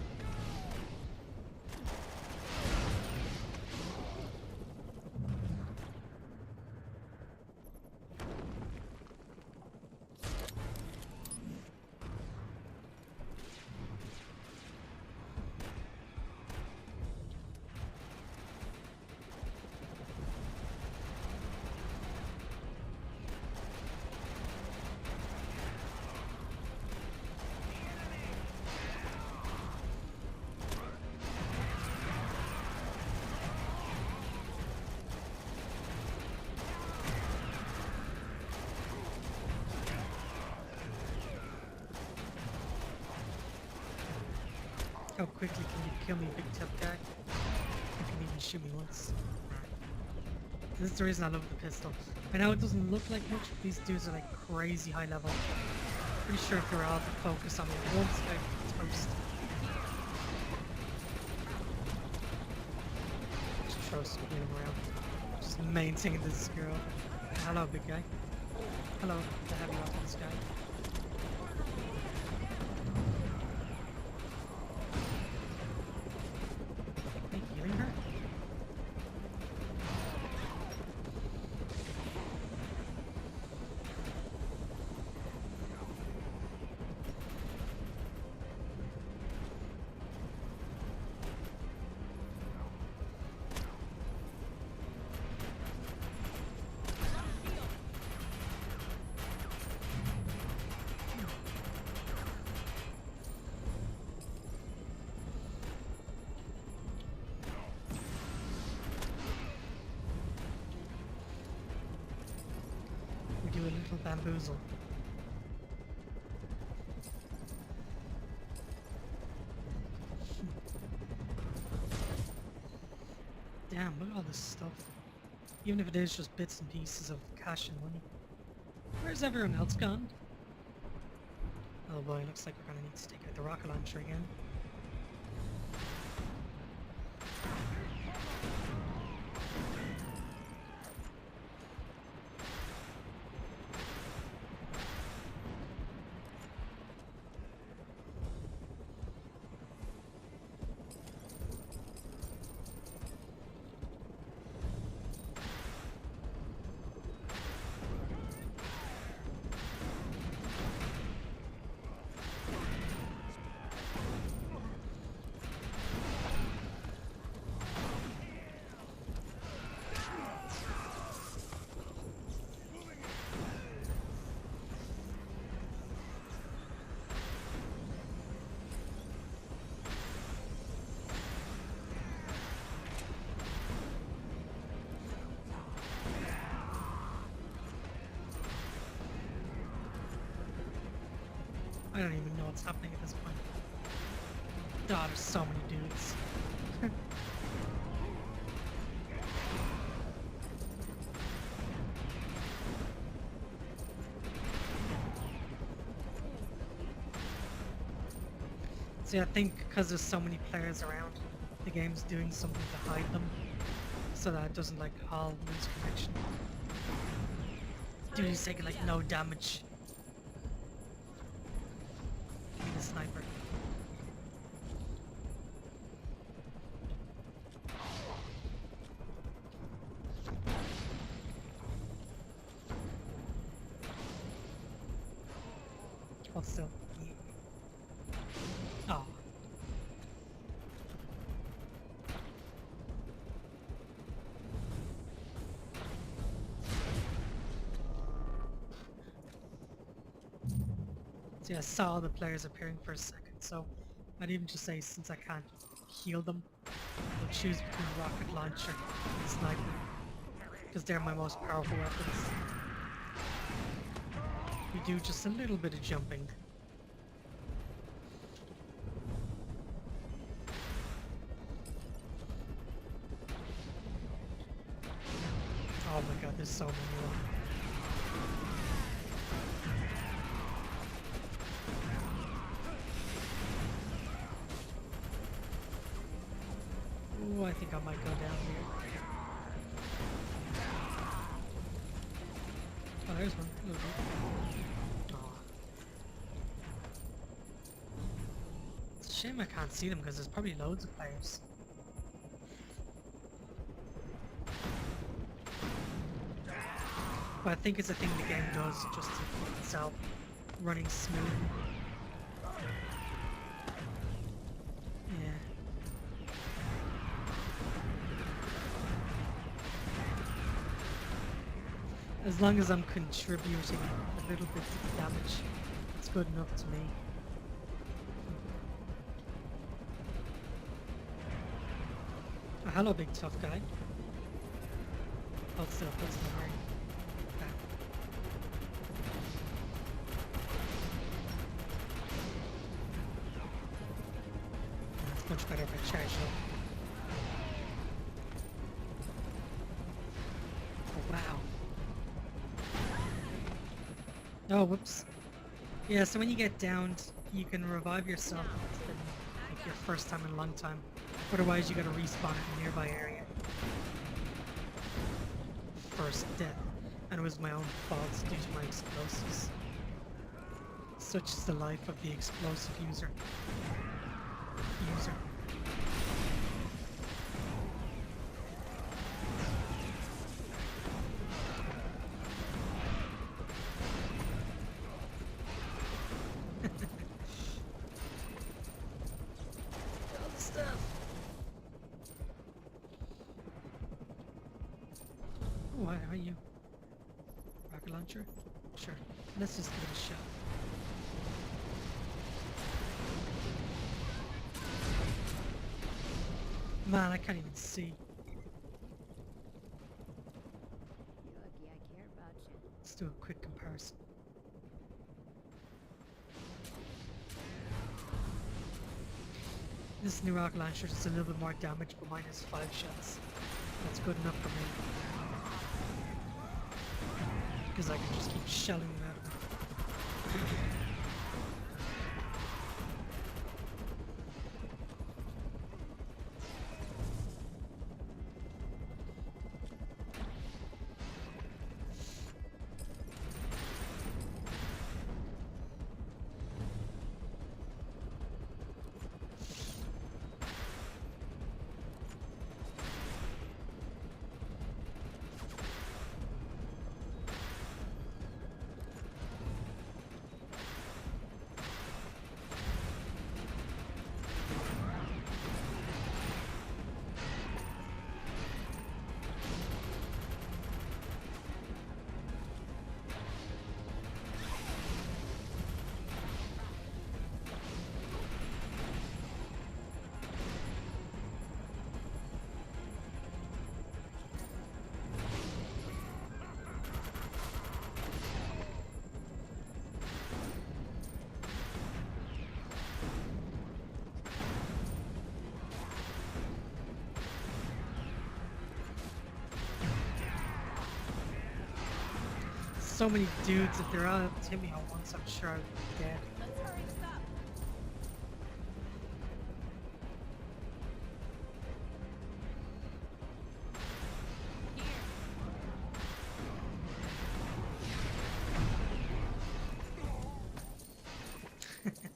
How quickly can you kill me, big tough guy? You can even shoot me once. This is the reason I love the pistol. I know it doesn't look like much, but these dudes are like crazy high level. Pretty sure if they were all to focus on me once, I'd toast. Just throw some him around. Just maintaining this girl. Hello, big guy. Hello, the heavy weapons guy. Healing her? We do a little bamboozle. Damn, look at all this stuff. Even if it is just bits and pieces of cash and money. Where's everyone else gone? Oh boy, looks like we're gonna need to take out the rocket launcher again. I don't even know what's happening at this point. God, there's so many dudes. See, I think because there's so many players around, the game's doing something to hide them, so that it doesn't like all lose connection. Dude, he's taking like no damage. Give me the sniper. Hold still. Oh. See, I saw the players appearing for a second, so I'd even just say since I can't heal them, I'll choose between rocket launcher and sniper, because they're my most powerful weapons. We do just a little bit of jumping. Oh my god, there's so many of them. Ooh, I think I might go down here. Oh, there's one. A little bit. Aw. It's a shame I can't see them because there's probably loads of players. But I think it's a thing the game does just to keep itself running smooth. Yeah. As long as I'm contributing a little bit to the damage, it's good enough to me. Oh, hello, big tough guy. Hold still, that's my brain. It's much better if I charge up. Oh, wow. Oh, whoops. Yeah, so when you get downed, you can revive yourself if it's been like your first time in a long time. Otherwise, you gotta respawn in a nearby area. First death. And it was my own fault due to my explosives. Such is the life of the explosive user. Why are you? Rocket launcher? Sure. Let's just give it a shot. Man, I can't even see. You're lucky I care about you. Let's do a quick comparison. This new rocket launcher does a little bit more damage, but mine has 5 shots. That's good enough for me. Because I can just keep shelling them out of it. So many dudes, if they're all able to hit me at once, I'm sure I'd be dead. Let's hurry this up. Here.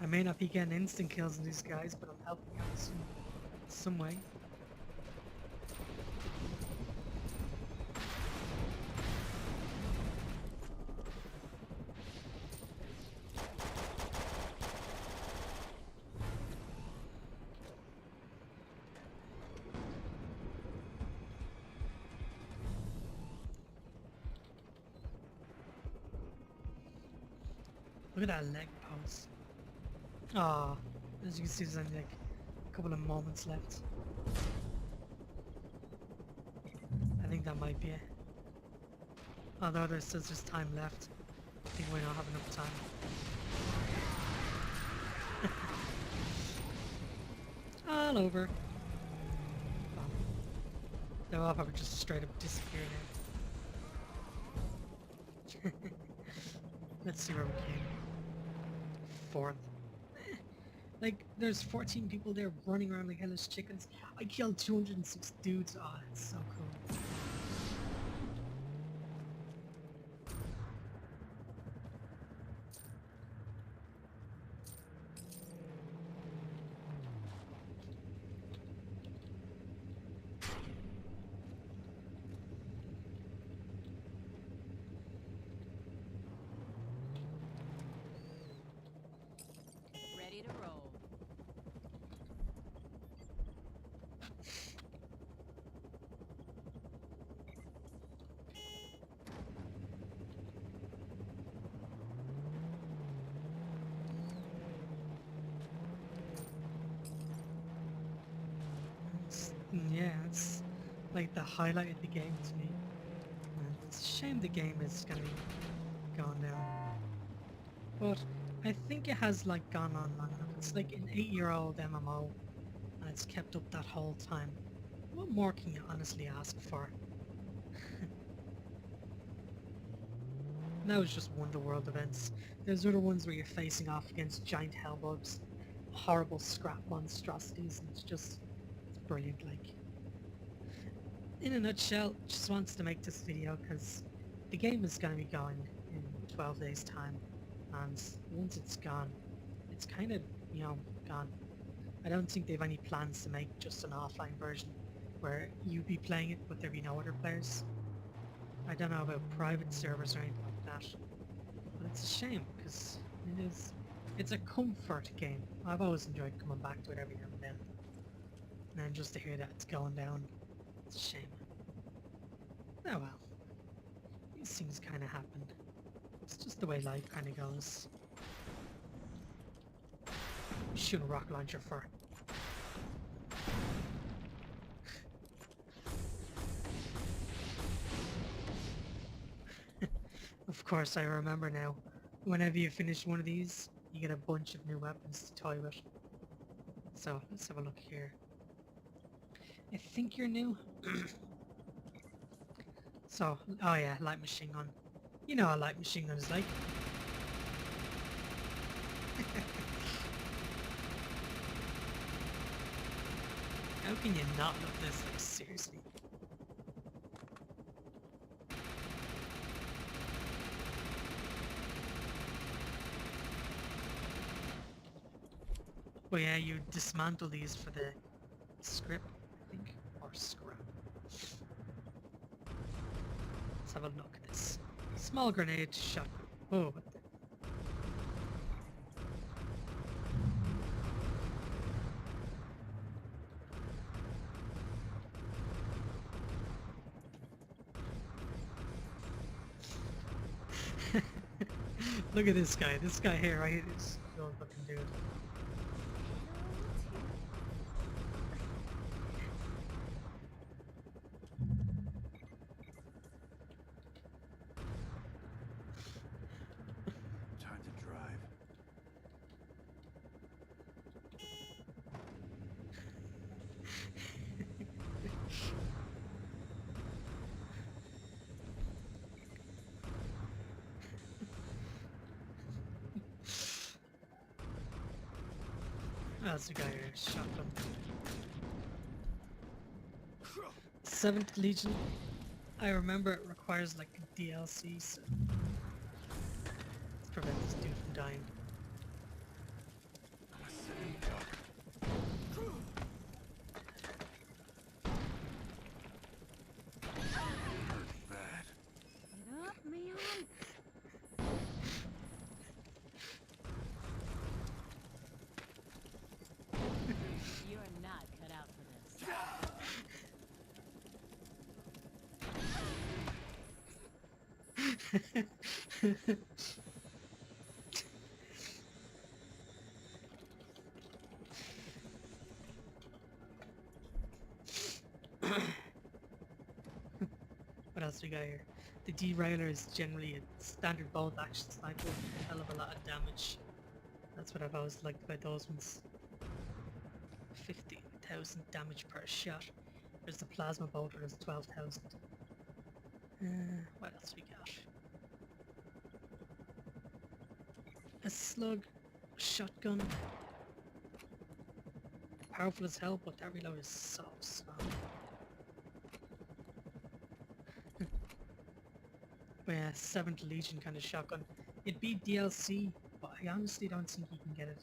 I may not be getting instant kills on these guys, but I'm helping out some way. Look at that leg pose. Ah, as you can see, there's only like a couple of moments left. I think that might be it. Although there says there's time left, I think we don't have enough time. All over. They'll all probably just straight up disappear now. Let's see where we came. Fourth. Like, there's 14 people there running around like hellish chickens. I killed 206 dudes. Oh, it's so cool. Ready to roll. Yeah, it's like the highlight of the game to me. And it's a shame the game is gonna be going down. But I think it has like gone on long enough. It's like an 8-year-old MMO and it's kept up that whole time. What more can you honestly ask for? That was just Wonderworld events. There's other ones where you're facing off against giant hellbugs, horrible scrap monstrosities, and it's brilliant. Like, in a nutshell, just wants to make this video because the game is going to be going in 12 days time, and once it's gone, it's kind of, you know, gone. I don't think they have any plans to make just an offline version where you be playing it but there be no other players. I don't know about private servers or anything like that, but it's a shame because it's a comfort game. I've always enjoyed coming back to it every now and then. And then just to hear that it's going down, it's a shame. Oh well. These things kind of happen. It's just the way life kind of goes. Shoot a rocket launcher for. Of course, I remember now. Whenever you finish one of these, you get a bunch of new weapons to toy with. So, let's have a look here. I think you're new. So, oh yeah, light machine gun. You know how light machine gun is like. How can you not love this? Like, seriously. But yeah, you dismantle these for the script, I think, or scrap. Let's have a look at this. Small grenade shot. Oh, what the? Look at this guy. This guy here, right? Is no fucking dude. Time to drive. That's the guy here. Shotgun. 7th Legion. I remember it requires like a DLC, so let's prevent this dude from dying. I'm a sitting duck. Hurt bad. Get up, man. You are not cut out for this. What else we got here? The derailer is generally a standard bolt action sniper with a hell of a lot of damage. That's what I've always liked about those ones. 15,000 damage per shot. There's the plasma bolter, there's 12,000. What else we got? A slug, a shotgun. Powerful as hell, but that reload is so slow. But yeah, 7th Legion kind of shotgun. It'd be DLC, but I honestly don't think you can get it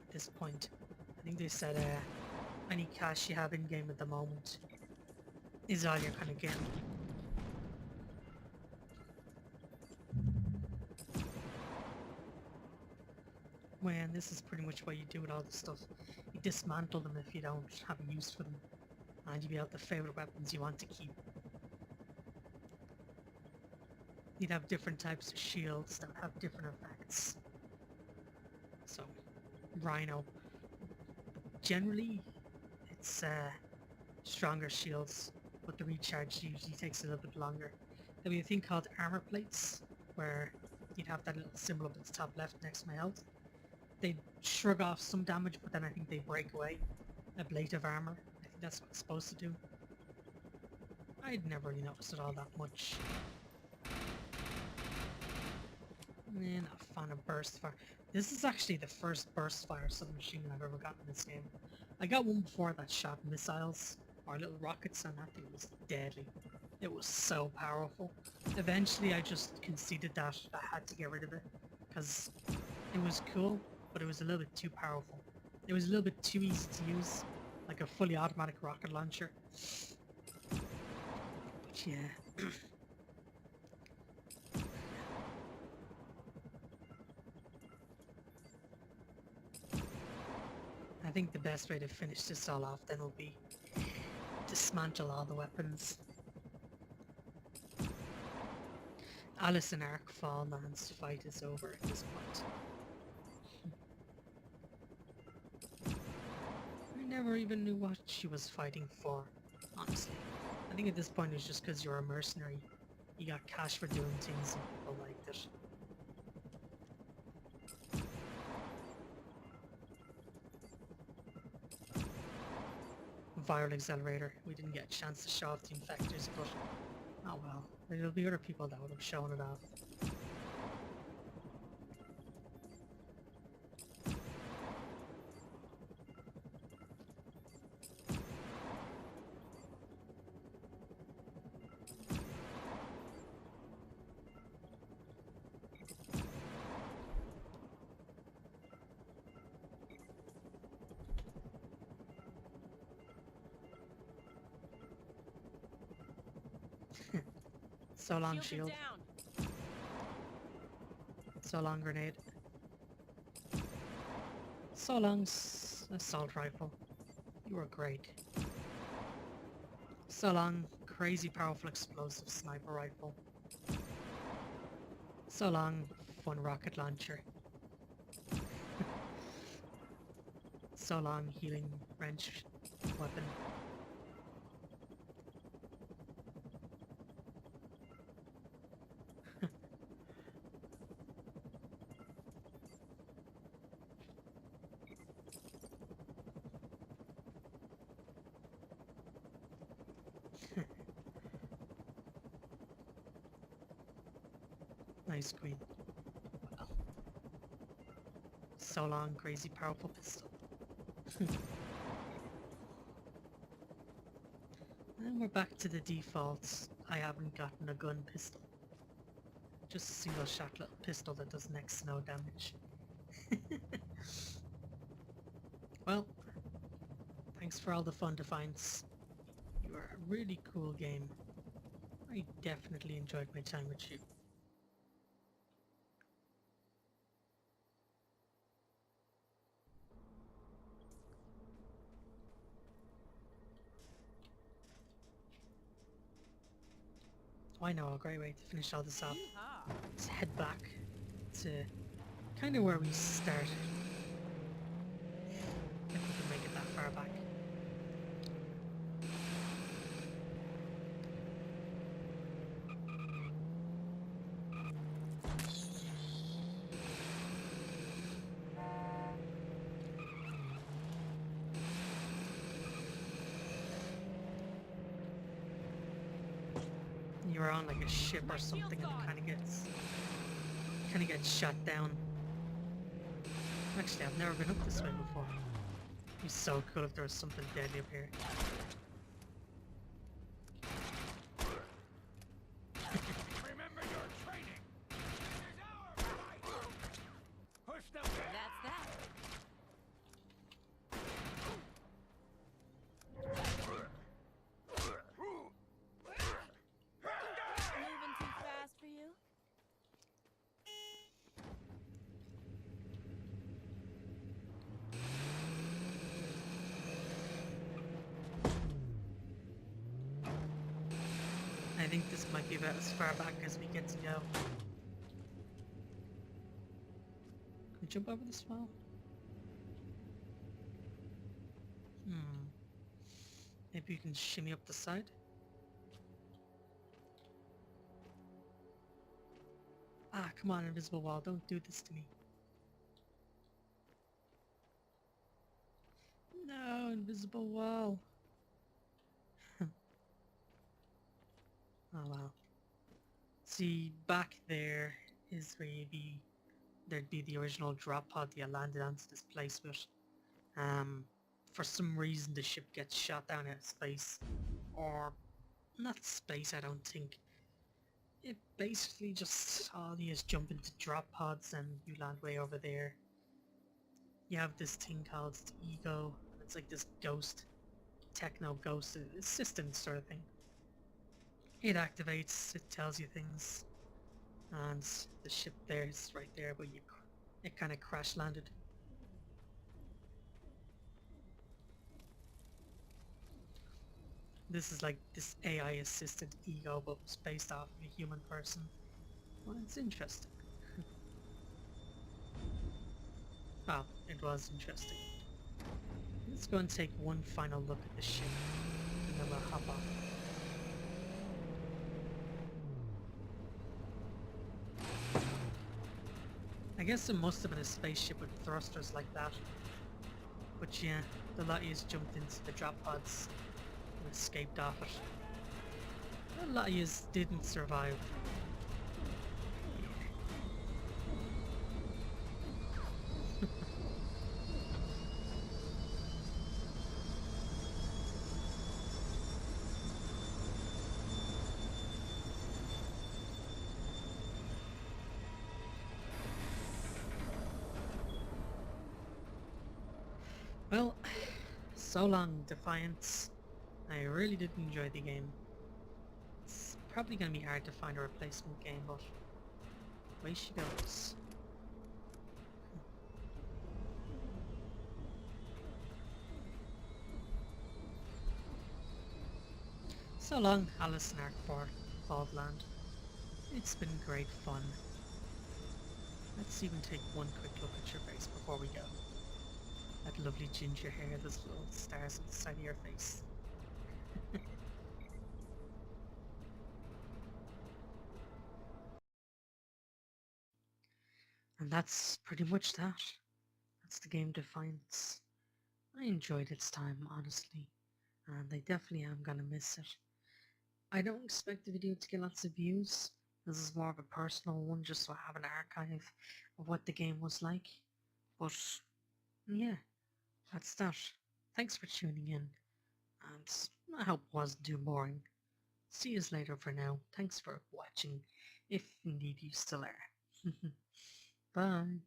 at this point. I think they said any cash you have in game at the moment is all you're kind of getting. When this is pretty much what you do with all this stuff. You dismantle them if you don't have a use for them, and you be able to favourite weapons you want to keep. You'd have different types of shields that would have different effects. So, Rhino. Generally, it's stronger shields, but the recharge usually takes a little bit longer. There'll be a thing called armor plates, where you'd have that little symbol up at the top left next to my health. They shrug off some damage, but then I think they break away. A plate of armor. I think that's what it's supposed to do. I'd never really noticed it all that much. Not a fan of burst fire. This is actually the first burst fire submachine gun I've ever gotten in this game. I got one before that shot missiles, or little rockets, and that thing was deadly. It was so powerful. Eventually I just conceded that I had to get rid of it, because it was cool, but it was a little bit too powerful. It was a little bit too easy to use, like a fully automatic rocket launcher. But yeah. I think the best way to finish this all off then will be dismantle all the weapons. Alice and Arkfall man's fight is over at this point. I never even knew what she was fighting for, honestly. I think at this point it was just because you're a mercenary. You got cash for doing things and people liked it. viral accelerator. We didn't get a chance to show off the infectors, but oh well. There'll be other people that would have shown it off. So long, shield. Down. So long, grenade. So long, assault rifle. You were great. So long, crazy powerful explosive sniper rifle. So long, fun rocket launcher. So long, healing wrench weapon. Nice queen. Wow. So long, crazy powerful pistol. And we're back to the defaults. I haven't gotten a gun pistol. Just a single shot little pistol that does next to no damage. Well, thanks for all the fun, Defiance. You are a really cool game. I definitely enjoyed my time with you. I know a great way to finish all this off. Yeehaw. Let's head back to kind of where we started. If we can make it that far back. You're on like a ship or something and it kind of gets shot down. Actually, I've never been up this way before. It'd be so cool if there was something deadly up here. Remember your training. This is our fight. Push them back. That's that. Moving too fast for you? I think this might be about as far back as we get to go. Can we jump over this wall? Maybe you can shimmy up the side? Ah, come on, invisible wall, don't do this to me. No, invisible wall. Oh wow. See, back there is where there'd be the original drop pod that you landed onto this place with. For some reason the ship gets shot down out of space. Or, not space I don't think. It basically just, all you is jump into drop pods and you land way over there. You have this thing called the ego. It's like this ghost, techno ghost assistant sort of thing. It activates, it tells you things, and the ship there is right there, but it kind of crash landed. This is like this AI assisted ego, but was based off of a human person. Well, it's interesting. Well, it was interesting. Let's go and take one final look at the ship, and then we'll hop off. I guess it must have been a spaceship with thrusters like that. But yeah, the lot of yous jumped into the drop pods and escaped off it. A lot of yous didn't survive. Well, so long, Defiance. I really did enjoy the game. It's probably going to be hard to find a replacement game, but away she goes. So long, Alice and arkfall land. It's been great fun. Let's even take one quick look at your face before we go. That lovely ginger hair, those little stars on the side of your face. And that's pretty much that. That's the game Defiance. I enjoyed its time, honestly, and I definitely am gonna miss it. I don't expect the video to get lots of views. This is more of a personal one, just so I have an archive of what the game was like. But yeah, that's that. Thanks for tuning in, and I hope it wasn't too boring. See you later for now. Thanks for watching, if indeed you still are. Bye.